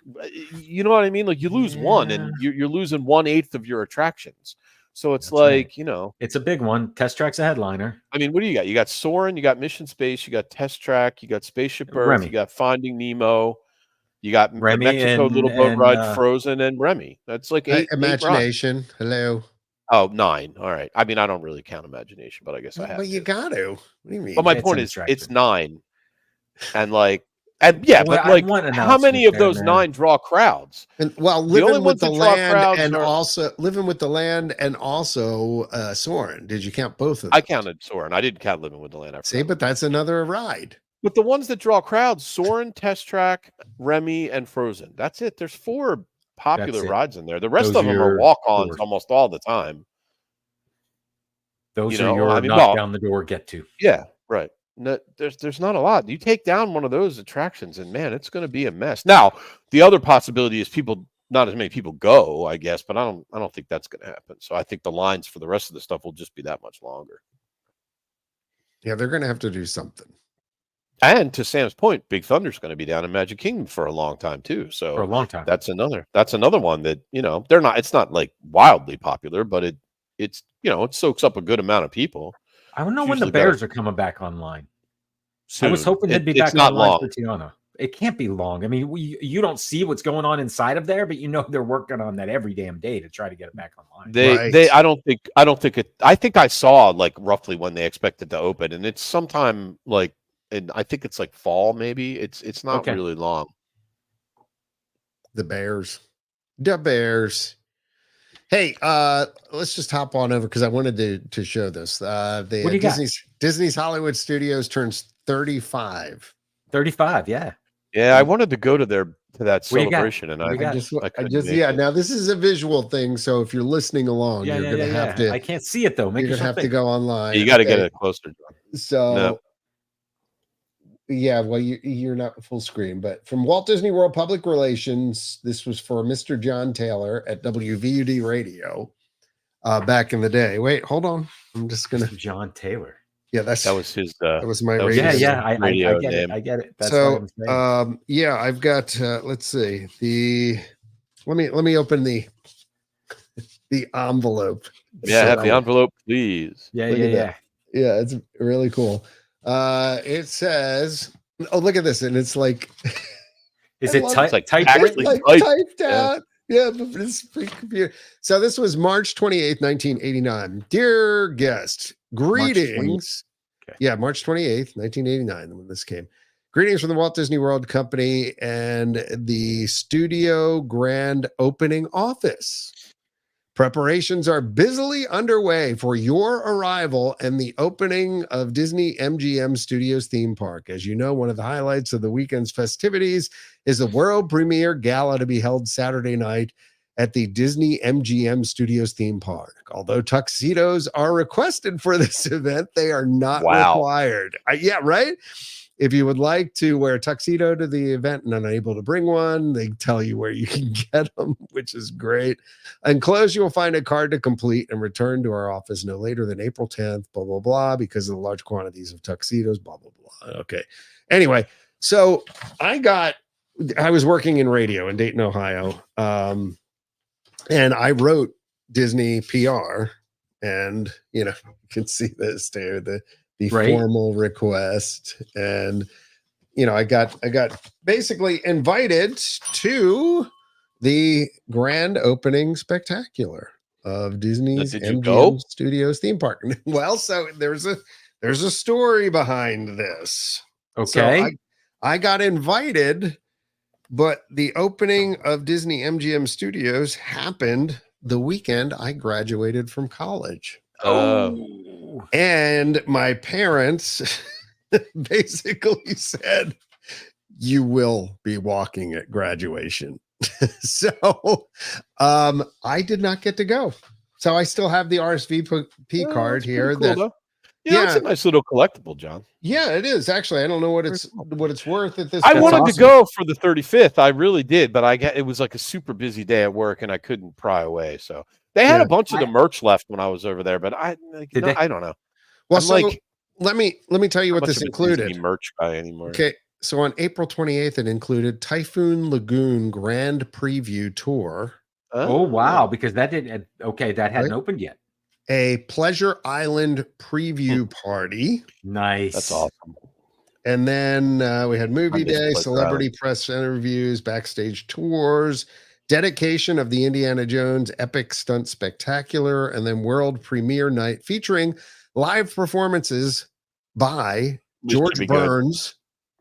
[SPEAKER 2] you know what I mean? Like, you lose one, and you're losing 1/8 of your attractions. So it's
[SPEAKER 4] it's a big one. Test Track's a headliner.
[SPEAKER 2] I mean, what do you got? You got Soarin', you got Mission Space, you got Test Track, you got Spaceship Earth, you got Finding Nemo, you got
[SPEAKER 4] Remy
[SPEAKER 2] Mexico Little Boat Ride, Frozen, and Remy. That's like 8.
[SPEAKER 1] Imagination.
[SPEAKER 2] 8
[SPEAKER 1] Hello.
[SPEAKER 2] Oh, 9. All right. I mean, I don't really count Imagination, but I guess I have.
[SPEAKER 1] But you got to. What do you mean?
[SPEAKER 2] But my point is, it's 9, and like. And but like, how many of those 9 draw crowds?
[SPEAKER 1] And living with the land and also Soarin'. Did you count both of them?
[SPEAKER 2] I counted Soarin'. I didn't count Living with the Land.
[SPEAKER 1] See, but that's another ride.
[SPEAKER 2] But the ones that draw crowds: Soarin', Test Track, Remy, and Frozen. That's it. There's 4 popular rides in there. The rest of them are walk-ons almost all the time.
[SPEAKER 4] Those are your knock down the door get to.
[SPEAKER 2] Yeah, right. No, there's not a lot. You take down one of those attractions, and man, it's going to be a mess. Now, the other possibility is not as many people go, I guess, but I don't think that's going to happen. So I think the lines for the rest of the stuff will just be that much longer.
[SPEAKER 1] Yeah, they're going to have to do something.
[SPEAKER 2] And to Sam's point, Big Thunder's going to be down in Magic Kingdom for a long time too. So
[SPEAKER 4] for a long time,
[SPEAKER 2] that's another one that they're not. It's not like wildly popular, but it soaks up a good amount of people.
[SPEAKER 4] I don't know when the Bears are coming back online. Soon. I was hoping they'd be back online for Tiana. It can't be long. I mean, you don't see what's going on inside of there, but they're working on that every damn day to try to get it back online.
[SPEAKER 2] I think I saw like roughly when they expect it to open, and it's sometime like, and I think it's like fall maybe. It's not really long.
[SPEAKER 1] The Bears. Hey, let's just hop on over because I wanted to show this. Disney's Hollywood Studios turns 35.
[SPEAKER 4] 35, yeah.
[SPEAKER 2] Yeah, I wanted to go to that celebration, and I just
[SPEAKER 1] now this is a visual thing, so if you're listening along, you're gonna have to.
[SPEAKER 4] I can't see it though.
[SPEAKER 1] You're gonna have to go online.
[SPEAKER 2] You got to get it closer.
[SPEAKER 1] So. Yeah, well, you're not full screen, but from Walt Disney World Public Relations, this was for Mr. John Taylor at WVUD Radio back in the day. Wait, hold on. I'm just gonna
[SPEAKER 4] John Taylor.
[SPEAKER 1] Yeah, that was his. That was my radio.
[SPEAKER 4] I get it. I get it. That's
[SPEAKER 1] so, I've got. Let's see Let me open the envelope.
[SPEAKER 2] Yeah, have the envelope, please.
[SPEAKER 1] Yeah, it's really cool. It says, "Oh, look at this," and it's like,
[SPEAKER 4] is it typed
[SPEAKER 1] out? Yeah, but it's free computer. So this was March 28th, 1989. Dear guest, greetings. March 28th, 1989, when this came. Greetings from the Walt Disney World Company and the studio grand opening office. Preparations are busily underway for your arrival and the opening of Disney MGM Studios theme park. As you know, one of the highlights of the weekend's festivities is the world premiere gala to be held Saturday night at the Disney MGM Studios theme park. Although tuxedos are requested for this event, they are not required. Yeah, right? If you would like to wear a tuxedo to the event and unable to bring one, they tell you where you can get them, which is great. Enclosed, you will find a card to complete and return to our office no later than April 10th, blah, blah, blah, because of the large quantities of tuxedos, blah, blah, blah. Okay. Anyway, so I was working in radio in Dayton, Ohio, and I wrote Disney PR, and, you can see this there, the formal request, and I got basically invited to the grand opening spectacular of Disney's MGM Studios theme park. Well, so there's a story behind this.
[SPEAKER 4] Okay,
[SPEAKER 1] so I got invited, but the opening of Disney MGM Studios happened the weekend I graduated from college. And my parents basically said, "You will be walking at graduation." So I did not get to go. So I still have the RSVP card here.
[SPEAKER 2] Cool, it's a nice little collectible, John.
[SPEAKER 1] Yeah, it is actually. I don't know what it's worth at this.
[SPEAKER 2] I wanted to go for the 35th. I really did, but it was like a super busy day at work, and I couldn't pry away. So they had a bunch of the merch left when I was over there, but I don't know.
[SPEAKER 1] Well, let me tell you what this included.
[SPEAKER 2] Merch guy anymore.
[SPEAKER 1] Okay, so on April 28th, it included Typhoon Lagoon Grand Preview Tour.
[SPEAKER 4] Oh wow! Because that hadn't opened yet.
[SPEAKER 1] A Pleasure Island preview party.
[SPEAKER 4] Nice.
[SPEAKER 2] That's awesome.
[SPEAKER 1] And then we had movie day, celebrity press interviews, backstage tours, dedication of the Indiana Jones Epic Stunt Spectacular, and then world premiere night featuring live performances by George Burns.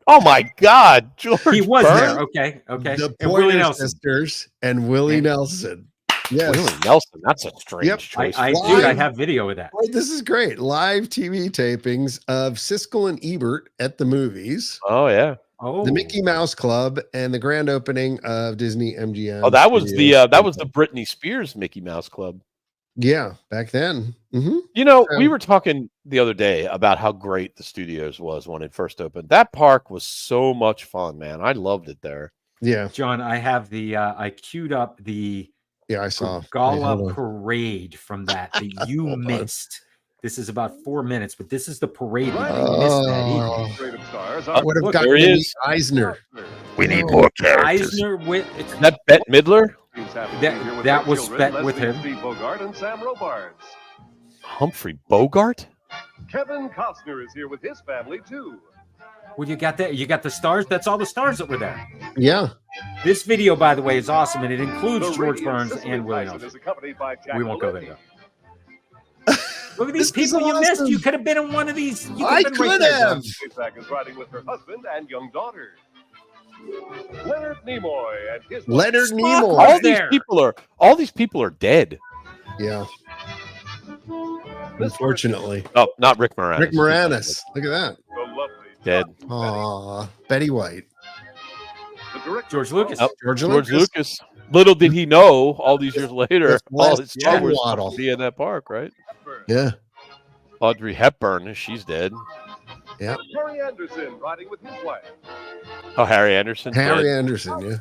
[SPEAKER 2] Oh my God, George!
[SPEAKER 4] He was
[SPEAKER 2] Burns?
[SPEAKER 4] there. Okay.
[SPEAKER 1] The Pointer Sisters and Willie Nelson. Yes.
[SPEAKER 2] Willie Nelson. That's a strange choice.
[SPEAKER 4] I have video of that.
[SPEAKER 1] Oh, this is great. Live TV tapings of Siskel and Ebert at the movies.
[SPEAKER 2] Oh yeah.
[SPEAKER 1] The Mickey Mouse Club and the grand opening of Disney MGM.
[SPEAKER 2] Oh, that was the Britney Spears Mickey Mouse Club.
[SPEAKER 1] Yeah, back then. Mm-hmm.
[SPEAKER 2] You know, we were talking the other day about how great the studios was when it first opened. That park was so much fun, man. I loved it there.
[SPEAKER 1] Yeah,
[SPEAKER 4] John, I have I queued up the
[SPEAKER 1] I saw
[SPEAKER 4] Gala parade from that you missed. This is about 4 minutes, but this is the parade. You missed that.
[SPEAKER 1] Would have gotten Eisner.
[SPEAKER 2] We need more characters.
[SPEAKER 4] Eisner with
[SPEAKER 2] that Bette Midler.
[SPEAKER 4] That was Bette with him.
[SPEAKER 5] Bogart and Sam Robards.
[SPEAKER 2] Humphrey Bogart.
[SPEAKER 5] Kevin Costner is here with his family too.
[SPEAKER 4] Well, you got that. You got the stars. That's all the stars that were there.
[SPEAKER 1] Yeah.
[SPEAKER 4] This video, by the way, is awesome, and it includes George Burns and Willie Nelson. We won't go there. Look at these people you missed. You could have been in one of these.
[SPEAKER 1] I could have.
[SPEAKER 5] Lisa is riding with her husband and young daughter. Leonard Nimoy and his
[SPEAKER 1] Leonard Nimoy.
[SPEAKER 2] All these people are dead.
[SPEAKER 1] Yeah. Unfortunately.
[SPEAKER 2] Oh, not Rick Moranis.
[SPEAKER 1] Rick Moranis. Look at that.
[SPEAKER 2] Dead.
[SPEAKER 1] Aw, Betty White.
[SPEAKER 4] George Lucas.
[SPEAKER 2] Oh, George Lucas. Little did he know, all these years later, all his Star Wars will be in that park, right?
[SPEAKER 1] Yeah.
[SPEAKER 2] Audrey Hepburn, she's dead.
[SPEAKER 1] Yeah.
[SPEAKER 5] Harry Anderson riding with his wife.
[SPEAKER 2] Oh, Harry Anderson.
[SPEAKER 1] Anderson, yeah.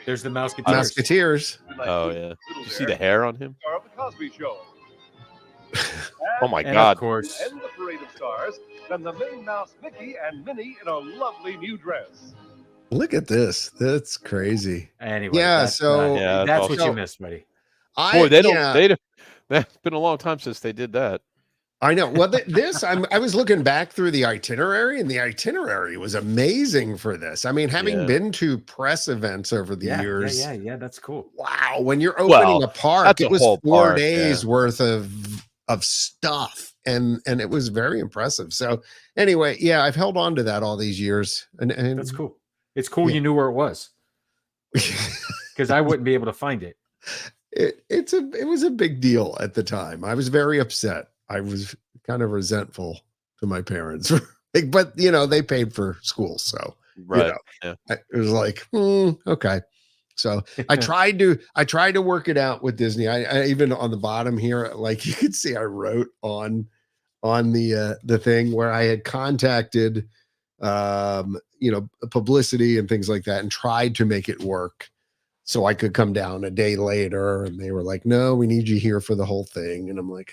[SPEAKER 4] There's the
[SPEAKER 1] Musketeers.
[SPEAKER 2] Oh yeah. Did you see the hair on him?
[SPEAKER 5] Star of the Cosby Show.
[SPEAKER 2] Oh my God!
[SPEAKER 4] Of course.
[SPEAKER 5] And the parade of stars, then the Minnie Mouse, Mickey, and Minnie in a lovely new dress.
[SPEAKER 1] Look at this. That's crazy.
[SPEAKER 4] Anyway,
[SPEAKER 1] that's
[SPEAKER 4] what you missed, buddy.
[SPEAKER 2] It's been a long time since they did that.
[SPEAKER 1] I know. Well, I was looking back through the itinerary, and the itinerary was amazing for this. I mean, having been to press events over the years.
[SPEAKER 4] Yeah, that's cool.
[SPEAKER 1] Wow. When you're opening a park, it was 4 days worth of stuff. And it was very impressive. So anyway, I've held on to that all these years. And
[SPEAKER 4] that's cool. It's cool you knew where it was. Because I wouldn't be able to find it.
[SPEAKER 1] It was a big deal at the time. I was very upset. I was kind of resentful to my parents. But they paid for school. So
[SPEAKER 2] right.
[SPEAKER 1] It was like, okay. So I tried to work it out with Disney. I even on the bottom here, like you could see I wrote on the thing where I had contacted publicity and things like that and tried to make it work so I could come down a day later, and they were like, no, we need you here for the whole thing. And I'm like,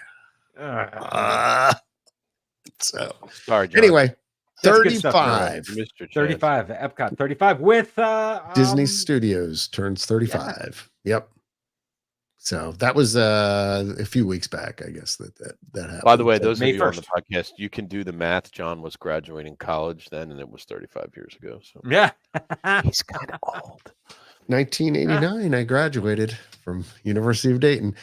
[SPEAKER 1] so
[SPEAKER 2] sorry, John.
[SPEAKER 1] Anyway, 35.
[SPEAKER 4] 35, Epcot 35 with
[SPEAKER 1] Disney Studios turns 35. Yeah. Yep. So that was a few weeks back, I guess that happened.
[SPEAKER 2] By the way, those of you
[SPEAKER 4] 1st.
[SPEAKER 2] on the podcast, you can do the math. John was graduating college then, and it was 35 years ago. So
[SPEAKER 4] yeah,
[SPEAKER 2] he's kind of old.
[SPEAKER 1] 1989, I graduated from University of Dayton.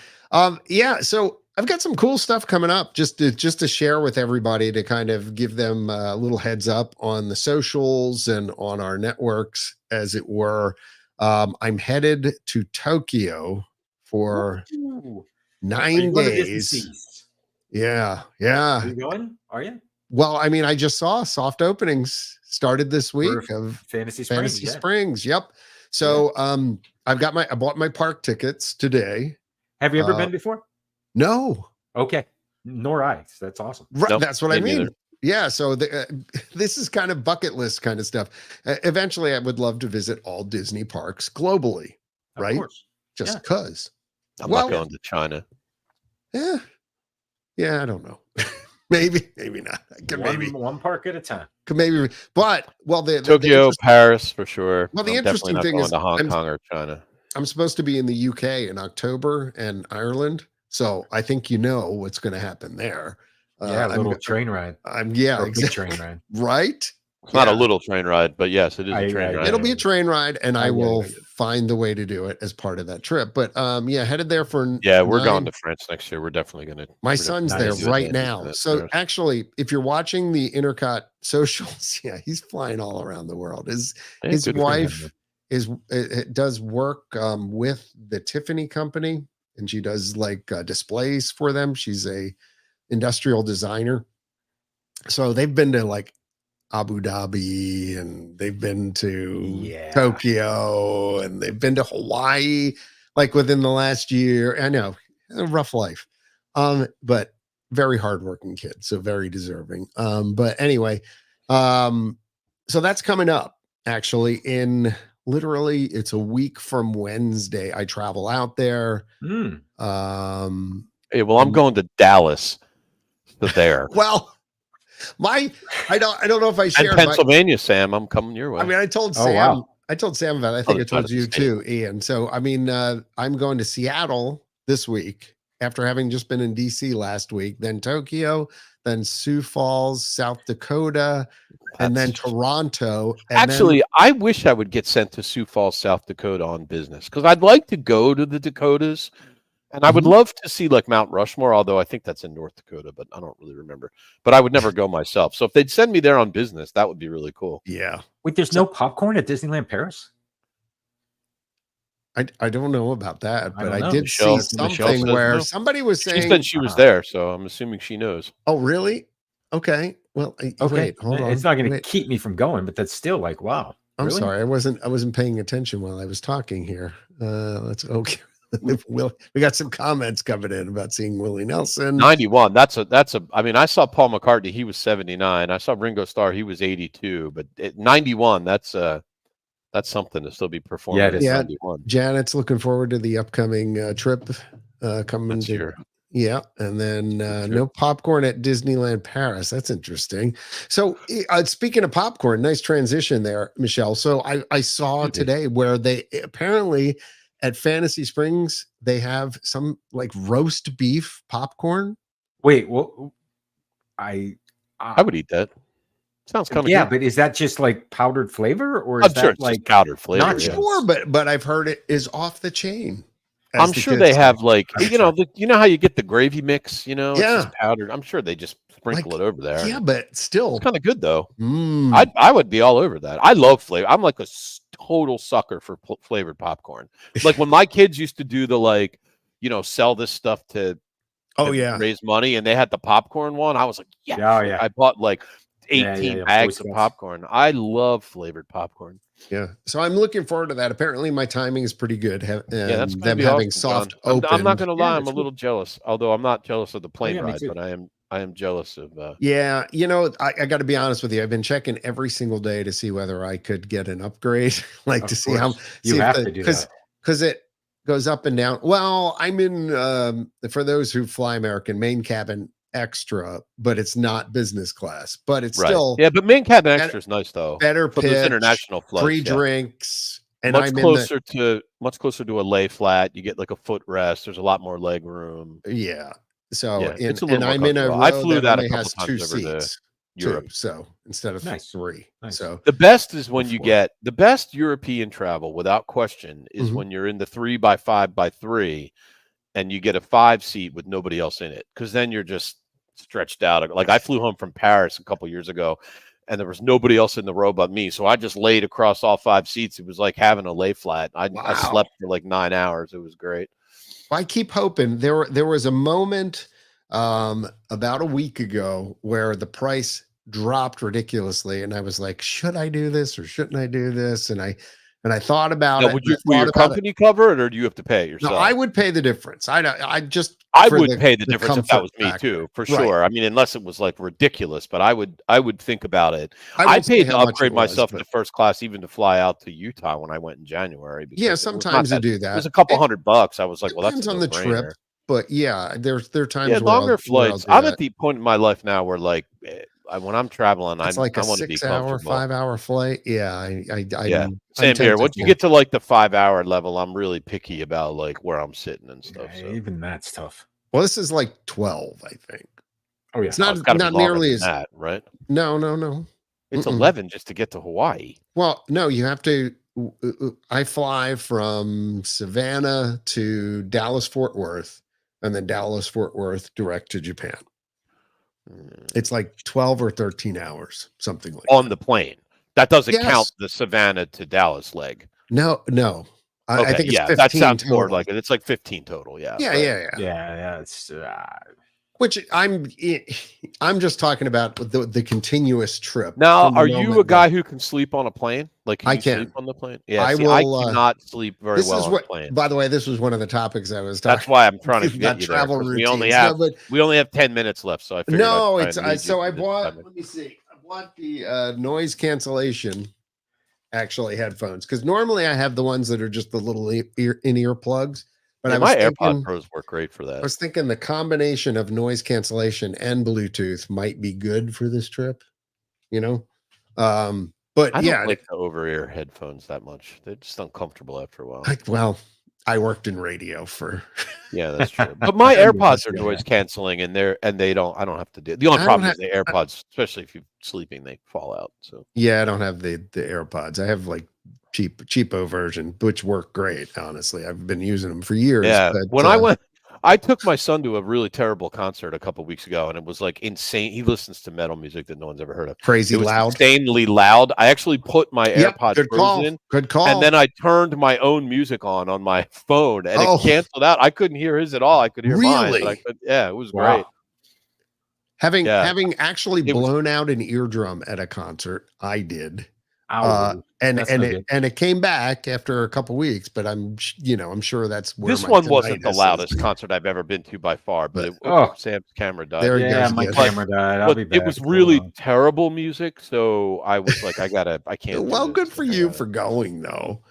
[SPEAKER 1] So I've got some cool stuff coming up just to share with everybody, to kind of give them a little heads up on the socials and on our networks, as it were. I'm headed to Tokyo for 9 days. Yeah.
[SPEAKER 4] Are you going? Are you?
[SPEAKER 1] Well, I mean, I just saw soft openings started this week of
[SPEAKER 4] Fantasy
[SPEAKER 1] Springs. Yep. So I bought my park tickets today.
[SPEAKER 4] Have you ever been before?
[SPEAKER 1] No.
[SPEAKER 4] Okay. Nor I. That's awesome.
[SPEAKER 1] Right,
[SPEAKER 2] Nope,
[SPEAKER 1] that's what I mean.
[SPEAKER 2] neither.
[SPEAKER 1] Yeah, so this is kind of bucket list kind of stuff. Eventually, I would love to visit all Disney parks globally, right?
[SPEAKER 4] Of course.
[SPEAKER 1] Just because.
[SPEAKER 2] I'm not going to China.
[SPEAKER 1] Yeah, I don't know. maybe not.
[SPEAKER 4] One park at a time.
[SPEAKER 1] Maybe, but the
[SPEAKER 2] Tokyo, Paris for sure.
[SPEAKER 1] Well, the
[SPEAKER 2] I'm
[SPEAKER 1] interesting
[SPEAKER 2] definitely not
[SPEAKER 1] thing
[SPEAKER 2] going
[SPEAKER 1] is
[SPEAKER 2] to Hong Kong or China.
[SPEAKER 1] I'm supposed to be in the UK in October and Ireland, so I think you know what's going to happen there.
[SPEAKER 4] Yeah, a little train ride.
[SPEAKER 1] Exactly.
[SPEAKER 4] Train ride.
[SPEAKER 1] Right?
[SPEAKER 2] It's not a little train ride, but yes, it is a train ride.
[SPEAKER 1] It'll be a train ride, and I will find the way to do it as part of that trip. But headed there for
[SPEAKER 2] we're going to France next year. We're definitely going to.
[SPEAKER 1] My son's there right now. So actually, if you're watching the Intercot socials, he's flying all around the world. His wife does work with the Tiffany company, and she does like displays for them. She's a industrial designer. So they've been to like Abu Dhabi, and they've been to Tokyo, and they've been to Hawaii like within the last year. I know, a rough life, but very hardworking kid, so very deserving. But anyway, so that's coming up actually in literally it's a week from Wednesday. I travel out there.
[SPEAKER 2] Hey, well, I'm going to Dallas. There.
[SPEAKER 1] Well, I don't know if I shared
[SPEAKER 2] Pennsylvania, Sam. I'm coming your way.
[SPEAKER 1] I mean, I told Sam. Wow. I told Sam about it. I think I told you too, Ian. So I mean, I'm going to Seattle this week after having just been in DC last week, then Tokyo, then Sioux Falls, South Dakota, and then Toronto. And
[SPEAKER 2] actually, I wish I would get sent to Sioux Falls, South Dakota on business because I'd like to go to the Dakotas. And I would love to see like Mount Rushmore, although I think that's in North Dakota, but I don't really remember. But I would never go myself. So if they'd send me there on business, that would be really cool.
[SPEAKER 1] Yeah.
[SPEAKER 4] Wait, there's no popcorn at Disneyland Paris?
[SPEAKER 1] I don't know about that, but I did see something where somebody was saying
[SPEAKER 2] she said she was there, so I'm assuming she knows.
[SPEAKER 1] Oh, really? Okay. Well, wait, hold on.
[SPEAKER 4] It's not going to keep me from going, but that's still like, wow.
[SPEAKER 1] I'm sorry. I wasn't paying attention while I was talking here. Let's okay. We got some comments coming in about seeing Willie Nelson.
[SPEAKER 2] 91. That's a. I mean, I saw Paul McCartney. He was 79. I saw Ringo Starr. He was 82. But 91. That's something to still be performing.
[SPEAKER 1] Yeah. Janet's looking forward to the upcoming trip coming
[SPEAKER 2] to.
[SPEAKER 1] Yeah, and then no popcorn at Disneyland Paris. That's interesting. So speaking of popcorn, nice transition there, Michelle. So I saw today where they apparently. At Fantasy Springs, they have some like roast beef popcorn.
[SPEAKER 4] Wait, well, I
[SPEAKER 2] would eat that. Sounds kind of good.
[SPEAKER 4] But is that just like powdered flavor, or is that like
[SPEAKER 2] powdered flavor?
[SPEAKER 1] Not sure, but I've heard it is off the chain.
[SPEAKER 2] I'm sure they have like you know how you get the gravy mix, it's just powdered. I'm sure they just sprinkle it over there.
[SPEAKER 1] Yeah, but still,
[SPEAKER 2] it's kind of good though. I would be all over that. I love flavor. I'm like a total sucker for flavored popcorn. Like when my kids used to do the sell this stuff to raise money, and they had the popcorn one. I was like, yeah. I bought like 18 bags of popcorn. I love flavored popcorn.
[SPEAKER 1] Yeah, so I'm looking forward to that. Apparently, my timing is pretty good.
[SPEAKER 2] That's
[SPEAKER 1] them having soft open.
[SPEAKER 2] I'm not going to lie. I'm a little jealous. Although I'm not jealous of the plane ride, but I am jealous of.
[SPEAKER 1] I got to be honest with you. I've been checking every single day to see whether I could get an upgrade, to see how
[SPEAKER 4] you have to do that
[SPEAKER 1] because it goes up and down. Well, I'm in for those who fly American main cabin extra, but it's not business class, but it's still
[SPEAKER 2] but main cabin extra is nice though.
[SPEAKER 1] Better pitch,
[SPEAKER 2] those international flights,
[SPEAKER 1] free drinks, and
[SPEAKER 2] much closer to a lay flat. You get like a footrest. There's a lot more leg room.
[SPEAKER 1] Yeah. So
[SPEAKER 2] and
[SPEAKER 1] I'm in a row
[SPEAKER 2] I flew that
[SPEAKER 1] only
[SPEAKER 2] a
[SPEAKER 1] has
[SPEAKER 2] couple
[SPEAKER 1] 2
[SPEAKER 2] times over
[SPEAKER 1] seats.
[SPEAKER 2] to Europe.
[SPEAKER 1] So instead of 3.
[SPEAKER 4] Nice.
[SPEAKER 1] So
[SPEAKER 2] the best is when you get the best European travel without question is when you're in the 3x5x3 and you get a 5 seat with nobody else in it, because then you're just stretched out. Like I flew home from Paris a couple years ago and there was nobody else in the row but me, so I just laid across all 5 seats. It was like having a lay flat. I slept for like 9 hours. It was great.
[SPEAKER 1] I keep hoping. There was a moment about a week ago where the price dropped ridiculously, and I was like, should I do this or shouldn't I do this? And I And I thought about
[SPEAKER 2] now,
[SPEAKER 1] it.
[SPEAKER 2] Would your company cover it, or do you have to pay it yourself?
[SPEAKER 1] No, I would pay the difference. I
[SPEAKER 2] would pay the difference if that was me too, for sure. I mean, unless it was like ridiculous, but I would think about it. I paid to upgrade myself to first class, even to fly out to Utah when I went in January.
[SPEAKER 1] Yeah, sometimes you do that.
[SPEAKER 2] It was a couple $100. I was like, well, that's
[SPEAKER 1] on the trip. But yeah, there are times where
[SPEAKER 2] longer flights. I'm at the point in my life now where like when I'm traveling,
[SPEAKER 1] it's like a 6-hour, 5-hour flight. Yeah,
[SPEAKER 2] same here. Once you get to like the 5-hour level, I'm really picky about like where I'm sitting and stuff.
[SPEAKER 4] So even that's tough.
[SPEAKER 1] Well, this is like 12, I think.
[SPEAKER 4] Oh yeah,
[SPEAKER 1] it's not nearly as
[SPEAKER 2] that, right?
[SPEAKER 1] No.
[SPEAKER 2] It's 11 just to get to Hawaii.
[SPEAKER 1] Well, no, you have to. I fly from Savannah to Dallas Fort Worth, and then Dallas Fort Worth direct to Japan. It's like 12 or 13 hours, something like
[SPEAKER 2] on the plane. That doesn't count the Savannah to Dallas leg.
[SPEAKER 1] No. I think it's 15
[SPEAKER 2] that sounds
[SPEAKER 1] total.
[SPEAKER 2] More like it. It's like 15 total. Yeah.
[SPEAKER 1] Yeah.
[SPEAKER 4] It's
[SPEAKER 1] which I'm just talking about the continuous trip.
[SPEAKER 2] Now, are you a guy who can sleep on a plane? Like,
[SPEAKER 1] I can
[SPEAKER 2] sleep on the plane? Yeah,
[SPEAKER 1] I
[SPEAKER 2] cannot sleep very well on a plane.
[SPEAKER 1] By the way, this was one of the topics I was talking.
[SPEAKER 2] That's why I'm trying to get you
[SPEAKER 1] travel
[SPEAKER 2] there.
[SPEAKER 1] routines.
[SPEAKER 2] We only have 10 minutes left, so I figured.
[SPEAKER 1] No, I bought. Let me see. I bought the noise cancellation. Actually, headphones, because normally I have the ones that are just the little in-ear plugs. But
[SPEAKER 2] my AirPod Pros work great for that.
[SPEAKER 1] I was thinking the combination of noise cancellation and Bluetooth might be good for this trip. But
[SPEAKER 2] I don't like the over-ear headphones that much. They're just uncomfortable after a while.
[SPEAKER 1] I worked in radio for.
[SPEAKER 2] Yeah, that's true. But my AirPods are noise canceling, and I don't have to do. The only problem is the AirPods, especially if you're sleeping, they fall out. So
[SPEAKER 1] yeah, I don't have the AirPods. I have like cheapo version, which work great. Honestly, I've been using them for years.
[SPEAKER 2] Yeah, when I took my son to a really terrible concert a couple weeks ago, and it was like insane. He listens to metal music that no one's ever heard of.
[SPEAKER 1] Crazy loud,
[SPEAKER 2] insanely loud. I actually put my AirPods in.
[SPEAKER 1] Good call.
[SPEAKER 2] And then I turned my own music on my phone, and it canceled out. I couldn't hear his at all. I could hear mine. But it was great.
[SPEAKER 1] Having actually blown out an eardrum at a concert, I did. And it came back after a couple weeks, but I'm sure that's where
[SPEAKER 2] this one wasn't the loudest concert I've ever been to by far, but Sam's camera died.
[SPEAKER 4] My camera died. I'll be back.
[SPEAKER 2] It was really terrible music, so I was like, I can't.
[SPEAKER 1] Well, good for you for going though.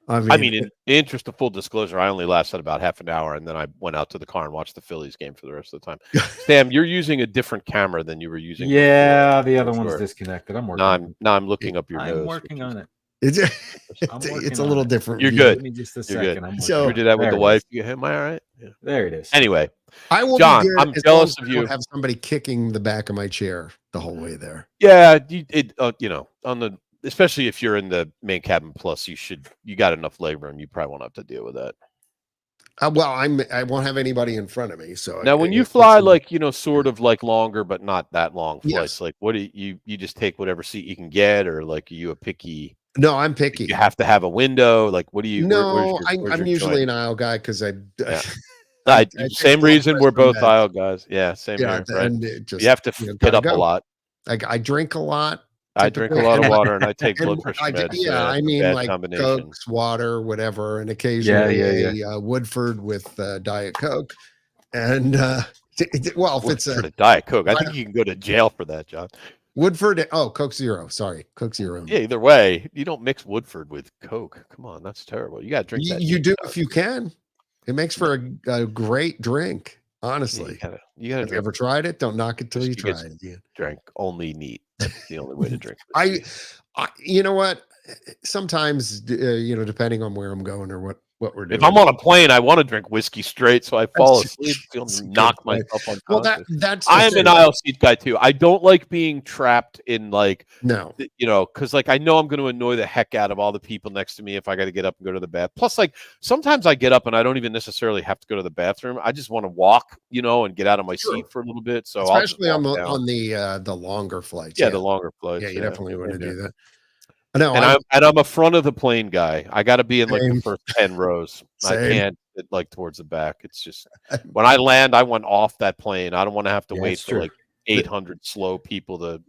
[SPEAKER 2] I mean, in the interest of full disclosure, I only lasted about half an hour, and then I went out to the car and watched the Phillies game for the rest of the time. Sam, you're using a different camera than you were using.
[SPEAKER 4] Yeah, the other one's disconnected. I'm working.
[SPEAKER 2] Now I'm looking up your nose.
[SPEAKER 4] I'm working on it.
[SPEAKER 1] It's a little different.
[SPEAKER 2] You're good.
[SPEAKER 4] Give me just a second.
[SPEAKER 2] So you did that with the wife. Am I all right? Yeah.
[SPEAKER 4] There it is.
[SPEAKER 2] Anyway,
[SPEAKER 1] I will.
[SPEAKER 2] John, I'm jealous of you.
[SPEAKER 1] Have somebody kicking the back of my chair the whole way there.
[SPEAKER 2] Yeah, on the. Especially if you're in the main cabin plus, you got enough labor and you probably won't have to deal with that.
[SPEAKER 1] I won't have anybody in front of me. So
[SPEAKER 2] now when you fly sort of like longer, but not that long flights, like what do you just take whatever seat you can get, or like are you a picky?
[SPEAKER 1] No, I'm picky.
[SPEAKER 2] You have to have a window. Like what do you?
[SPEAKER 1] No, I'm usually an aisle guy because
[SPEAKER 2] same reason we're both aisle guys. Yeah, same here. Right? You have to get up a lot.
[SPEAKER 1] I drink a lot.
[SPEAKER 2] I drink a lot of water and I take blood pressure meds.
[SPEAKER 1] Yeah, I mean like Cokes, water, whatever, and occasionally a Woodford with Diet Coke. And if it's a
[SPEAKER 2] Diet Coke, I think you can go to jail for that, John.
[SPEAKER 1] Woodford, Coke Zero. Sorry, Coke Zero.
[SPEAKER 2] Yeah, either way, you don't mix Woodford with Coke. Come on, that's terrible. You got to drink that.
[SPEAKER 1] You do if you can. It makes for a great drink. Honestly,
[SPEAKER 2] you gotta.
[SPEAKER 1] Have you ever tried it? Don't knock it till you try it.
[SPEAKER 2] Drink only neat. That's the only way to drink.
[SPEAKER 1] I you know what? Sometimes, depending on where I'm going or what we're doing.
[SPEAKER 2] If I'm on a plane, I want to drink whiskey straight, so I fall asleep. Knock myself on.
[SPEAKER 1] Well, that's.
[SPEAKER 2] I am an aisle seat guy too. I don't like being trapped in because I know I'm going to annoy the heck out of all the people next to me if I got to get up and go to the bath. Plus, sometimes I get up and I don't even necessarily have to go to the bathroom. I just want to walk, and get out of my seat for a little bit. So
[SPEAKER 1] especially on the longer flights.
[SPEAKER 2] Yeah, the longer flights.
[SPEAKER 1] Yeah, you definitely want to do that.
[SPEAKER 2] No, I'm a front of the plane guy. I got to be in the first 10 rows. I can't get towards the back. It's just when I land, I want off that plane. I don't want to have to wait for 800 slow people to.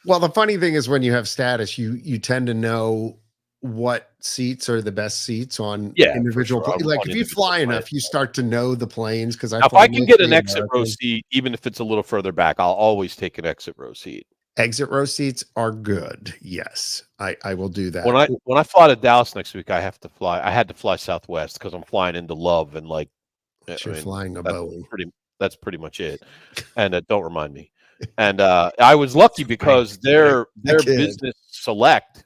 [SPEAKER 1] Well, the funny thing is when you have status, you tend to know what seats are the best seats on individual
[SPEAKER 2] sure.
[SPEAKER 1] Like if you fly enough, you start to know the planes. Because
[SPEAKER 2] if I can get an exit row seat, even if it's a little further back, I'll always take an exit row seat.
[SPEAKER 1] Exit row seats are good. Yes, I will do that.
[SPEAKER 2] When I fly to Dallas next week, I had to fly Southwest because I'm flying into Love and like
[SPEAKER 1] you're flying a Boeing.
[SPEAKER 2] That's pretty much it. And don't remind me. And I was lucky because their business select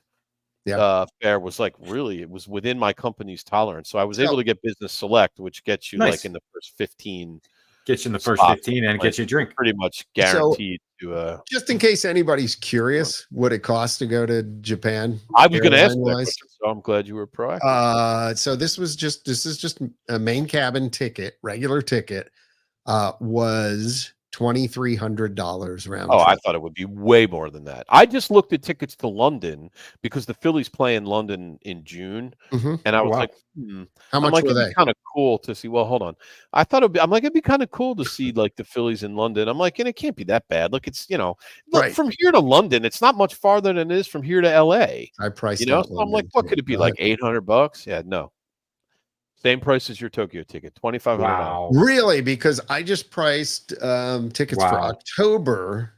[SPEAKER 2] fare was like it was within my company's tolerance. So I was able to get business select, which gets you like in the first 15.
[SPEAKER 4] Gets you in the first 15 and gets you a drink.
[SPEAKER 2] Pretty much guaranteed to.
[SPEAKER 1] Just in case anybody's curious, what it costs to go to Japan?
[SPEAKER 2] I was going to ask that question, so I'm glad you were proactive.
[SPEAKER 1] So this is just a main cabin ticket, regular ticket. Was $2,300 round.
[SPEAKER 2] Oh, I thought it would be way more than that. I just looked at tickets to London because the Phillies play in London in June, and I was like,
[SPEAKER 1] how much were they?
[SPEAKER 2] Kind of cool to see. Well, hold on. I thought it'd be kind of cool to see like the Phillies in London. I'm like, and it can't be that bad. Look, it's from here to London, it's not much farther than it is from here to LA.
[SPEAKER 1] I priced
[SPEAKER 2] so I'm like, what could it be like $800? Yeah, no. Same price as your Tokyo ticket, $2,500.
[SPEAKER 1] Wow. Really? Because I just priced tickets for October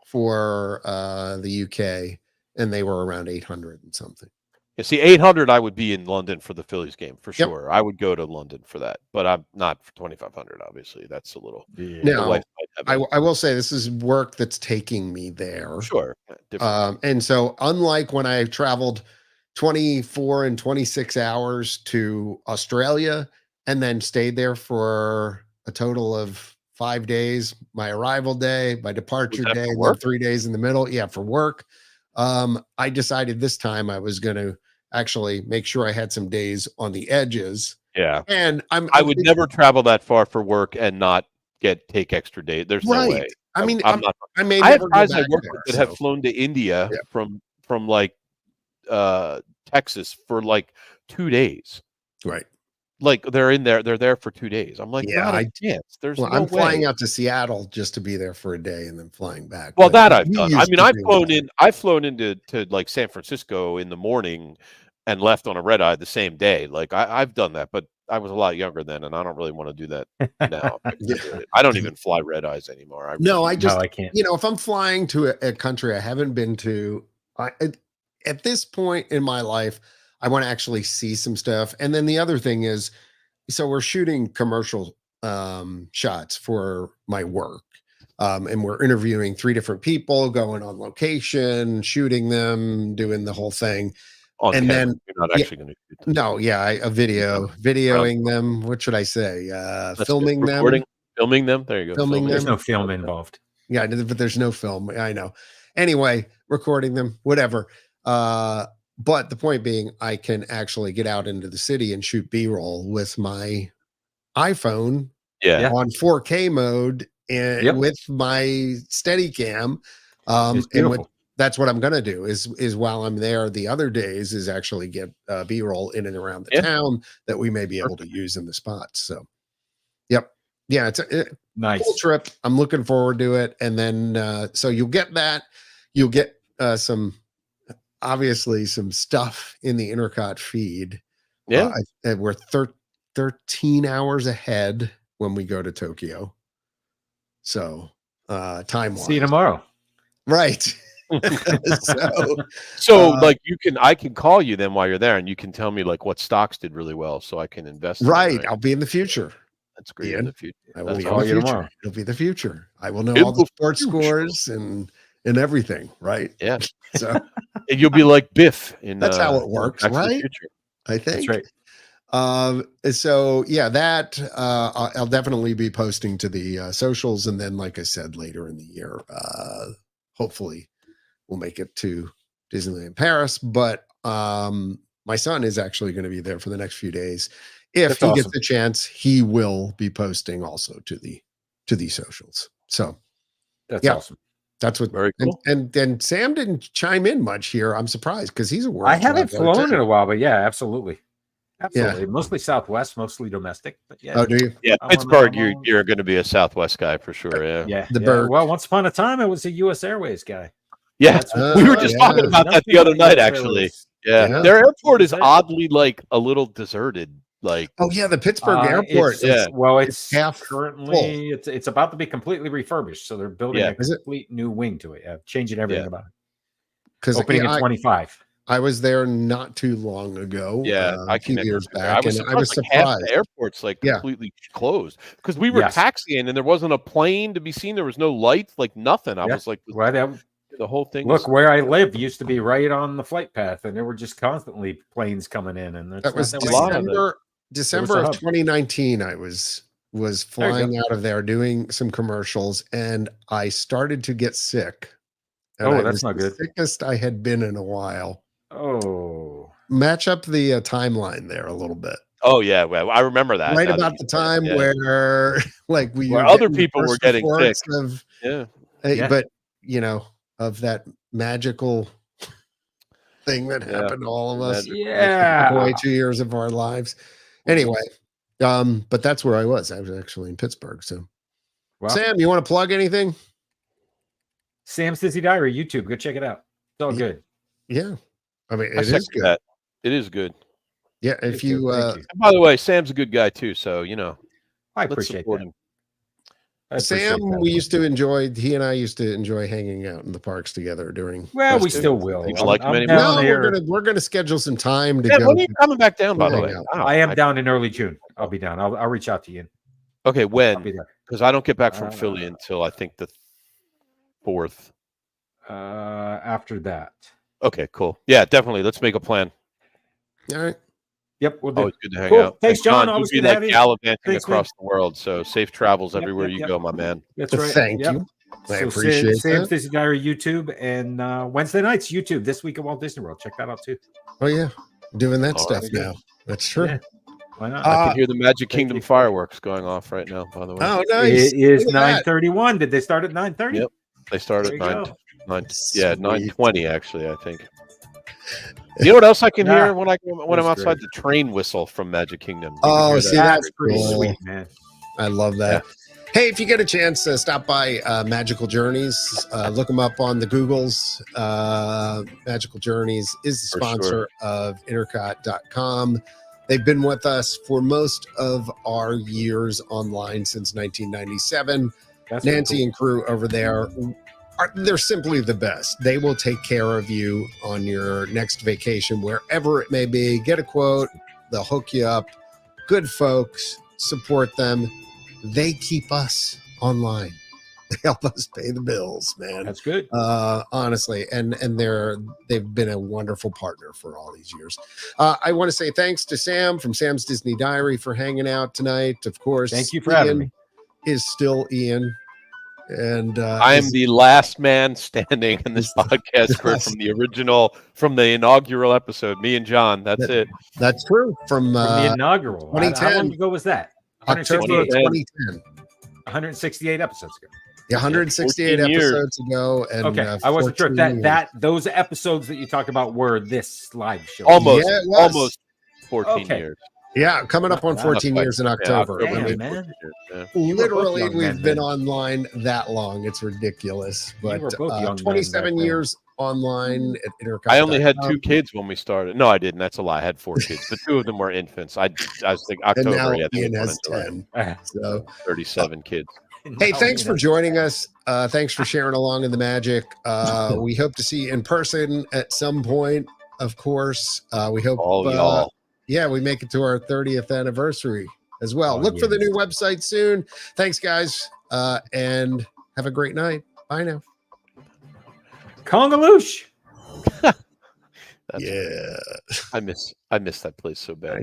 [SPEAKER 1] for the UK, and they were around 800 and something.
[SPEAKER 2] Yeah, see, 800, I would be in London for the Phillies game for sure. I would go to London for that, but I'm not for 2,500. Obviously, that's a little.
[SPEAKER 1] No, I will say this is work that's taking me there.
[SPEAKER 2] Sure.
[SPEAKER 1] And so, unlike when I traveled 24 and 26 hours to Australia and then stayed there for a total of 5 days, my arrival day, my departure day, and then 3 days in the middle. Yeah, for work. I decided this time I was going to actually make sure I had some days on the edges.
[SPEAKER 2] Yeah.
[SPEAKER 1] And
[SPEAKER 2] I would never travel that far for work and not take extra days. There's no way.
[SPEAKER 1] I mean,
[SPEAKER 2] I'm not.
[SPEAKER 1] I may
[SPEAKER 2] I have
[SPEAKER 1] never
[SPEAKER 2] guys
[SPEAKER 1] go
[SPEAKER 2] I
[SPEAKER 1] back
[SPEAKER 2] work
[SPEAKER 1] there,
[SPEAKER 2] with that have flown to India from like Texas for like 2 days.
[SPEAKER 1] Right.
[SPEAKER 2] Like they're there for 2 days. I'm like, not a chance. There's no
[SPEAKER 1] I'm
[SPEAKER 2] way.
[SPEAKER 1] flying out to Seattle just to be there for a day and then flying back.
[SPEAKER 2] Well, that I've done. I mean, I've flown into like San Francisco in the morning and left on a red eye the same day. Like I've done that, but I was a lot younger then, and I don't really want to do that now. I don't even fly red eyes anymore.
[SPEAKER 1] I can't. If I'm flying to a country I haven't been to, at this point in my life, I want to actually see some stuff. And then the other thing is, so we're shooting commercial shots for my work. And we're interviewing 3 different people, going on location, shooting them, doing the whole thing. And then
[SPEAKER 2] you're not actually going to shoot them.
[SPEAKER 1] No, videoing them. What should I say? Filming them.
[SPEAKER 2] Filming them. There you go.
[SPEAKER 1] Filming them.
[SPEAKER 4] There's no film involved.
[SPEAKER 1] Yeah, but there's no film. I know. Anyway, recording them, whatever. But the point being, I can actually get out into the city and shoot B-roll with my iPhone on 4K mode and with my Steadicam. And that's what I'm going to do is while I'm there the other days is actually get B-roll in and around the town that we may be able to use in the spots. So, it's a
[SPEAKER 4] nice
[SPEAKER 1] cool trip. I'm looking forward to it. And then, so you'll get that. You'll get obviously some stuff in the INTERCOT feed.
[SPEAKER 2] Yeah.
[SPEAKER 1] We're 13 hours ahead when we go to Tokyo. So, time-wise.
[SPEAKER 4] See you tomorrow.
[SPEAKER 1] Right.
[SPEAKER 2] so like I can call you then while you're there and you can tell me like what stocks did really well so I can invest in
[SPEAKER 1] right. I'll be in the future.
[SPEAKER 2] That's great. In the future.
[SPEAKER 1] I will call you tomorrow. It'll be the future. I will know all the sports scores and everything, right?
[SPEAKER 2] Yeah.
[SPEAKER 1] So
[SPEAKER 2] and you'll be like Biff in
[SPEAKER 1] that's how it works, right? I think
[SPEAKER 4] that's right.
[SPEAKER 1] So that I'll definitely be posting to the socials, and then like I said, later in the year, hopefully we'll make it to Disneyland Paris, but my son is actually going to be there for the next few days. If he gets the chance, he will be posting also to the socials. So
[SPEAKER 4] that's awesome.
[SPEAKER 1] That's what
[SPEAKER 2] very cool.
[SPEAKER 1] And Sam didn't chime in much here. I'm surprised because he's a world.
[SPEAKER 4] I haven't flown in a while, but yeah, absolutely.
[SPEAKER 1] Yeah.
[SPEAKER 4] Mostly Southwest, mostly domestic. But yeah.
[SPEAKER 1] Oh, do you?
[SPEAKER 2] Yeah, Pittsburgh, you're going to be a Southwest guy for sure.
[SPEAKER 4] Yeah. Well, once upon a time, I was a U.S. Airways guy.
[SPEAKER 2] Yeah, we were just talking about that the other night, actually. Yeah. Their airport is oddly like a little deserted. Like,
[SPEAKER 1] oh yeah, the Pittsburgh airport.
[SPEAKER 4] It's
[SPEAKER 1] half
[SPEAKER 4] currently full. It's about to be completely refurbished, so they're building a complete new wing to it. Changing everything about it. Because opening in 25.
[SPEAKER 1] I was there not too long ago.
[SPEAKER 2] A few years back, and I was surprised. Half the airport's like completely closed because we were taxiing and there wasn't a plane to be seen. There was no lights, like nothing. I was like, the whole thing.
[SPEAKER 4] Look, where I live used to be right on the flight path, and there were just constantly planes coming in. And
[SPEAKER 1] that was December of 2019. I was flying out of there doing some commercials, and I started to get sick. And
[SPEAKER 4] that's not good.
[SPEAKER 1] Sickest I had been in a while.
[SPEAKER 4] Oh,
[SPEAKER 1] match up the timeline there a little bit.
[SPEAKER 2] Oh yeah, well, I remember that.
[SPEAKER 1] Right about the time where like
[SPEAKER 2] where other people were getting sick.
[SPEAKER 1] But of that magical thing that happened to all of us.
[SPEAKER 4] Yeah.
[SPEAKER 1] 2 years of our lives. Anyway, but that's where I was. I was actually in Pittsburgh. So Sam, you want to plug anything?
[SPEAKER 4] Sam's Disney Diary YouTube. Go check it out. It's all good.
[SPEAKER 1] Yeah. I mean, it is good.
[SPEAKER 2] It is good.
[SPEAKER 1] Yeah. If you
[SPEAKER 2] by the way, Sam's a good guy too. So,
[SPEAKER 4] I appreciate that.
[SPEAKER 1] Sam, we used to enjoy. He and I used to enjoy hanging out in the parks together during.
[SPEAKER 4] Well, we still will.
[SPEAKER 1] We're gonna schedule some time to go.
[SPEAKER 2] When are you coming back down? By the way,
[SPEAKER 4] I am down in early June. I'll be down. I'll reach out to you.
[SPEAKER 2] Okay, when? Because I don't get back from Philly until I think the 4th.
[SPEAKER 4] After that.
[SPEAKER 2] Okay, cool. Yeah, definitely. Let's make a plan.
[SPEAKER 1] All right.
[SPEAKER 4] Yep, we'll do.
[SPEAKER 2] Always good to hang out.
[SPEAKER 4] Thanks, John.
[SPEAKER 2] Always good to have you. Gallivanting across the world. So safe travels everywhere you go, my man.
[SPEAKER 4] That's right.
[SPEAKER 1] Thank you. I appreciate that.
[SPEAKER 4] Sam's Disney Diary YouTube and Wednesday nights YouTube this week at Walt Disney World. Check that out too.
[SPEAKER 1] Oh yeah, doing that stuff now. That's true.
[SPEAKER 4] Yeah. Why not?
[SPEAKER 2] I can hear the Magic Kingdom fireworks going off right now. By the way.
[SPEAKER 1] Oh, nice.
[SPEAKER 4] It is 9:31. Did they start at 9:30?
[SPEAKER 2] Yep. They started at 9:20 actually. I think. You know what else I can hear when I'm outside? The train whistle from Magic Kingdom.
[SPEAKER 1] Oh, see, that's pretty
[SPEAKER 4] sweet, man.
[SPEAKER 1] I love that. Yeah. Hey, if you get a chance, stop by Magical Journeys. Look them up on the Googles. Magical Journeys is the sponsor of INTERCOT.com. They've been with us for most of our years online since 1997. Nancy and crew over there. They're simply the best. They will take care of you on your next vacation, wherever it may be. Get a quote. They'll hook you up. Good folks. Support them. They keep us online. They help us pay the bills, man.
[SPEAKER 4] That's good.
[SPEAKER 1] Honestly. And they've been a wonderful partner for all these years. I want to say thanks to Sam from Sam's Disney Diary for hanging out tonight. Of course.
[SPEAKER 4] Thank you for having me.
[SPEAKER 1] Is still Ian. And
[SPEAKER 2] I am the last man standing in this podcast from the inaugural episode. Me and John. That's it.
[SPEAKER 1] That's true. From
[SPEAKER 4] the inaugural.
[SPEAKER 1] 2010.
[SPEAKER 4] How long ago was that?
[SPEAKER 1] October 2010.
[SPEAKER 4] 168 episodes ago.
[SPEAKER 1] Yeah, 168 episodes ago. And
[SPEAKER 4] okay, I wasn't sure that those episodes that you talked about were this live show.
[SPEAKER 2] Almost 14 years.
[SPEAKER 1] Yeah, coming up on 14 years in October.
[SPEAKER 4] Damn, man.
[SPEAKER 1] Literally, we've been online that long. It's ridiculous. But 27 years online at INTERCOT.
[SPEAKER 2] I only had 2 kids when we started. No, I didn't. That's a lie. I had 4 kids, but 2 of them were infants. I was thinking October.
[SPEAKER 1] And now Ian has 10. So
[SPEAKER 2] 37 kids.
[SPEAKER 1] Hey, thanks for joining us. Thanks for sharing along in the magic. We hope to see you in person at some point, of course. We hope
[SPEAKER 2] y'all.
[SPEAKER 1] Yeah, we make it to our 30th anniversary as well. Look for the new website soon. Thanks, guys, and have a great night. Bye now.
[SPEAKER 4] Congaloosh.
[SPEAKER 1] Yeah.
[SPEAKER 2] I miss that place so bad.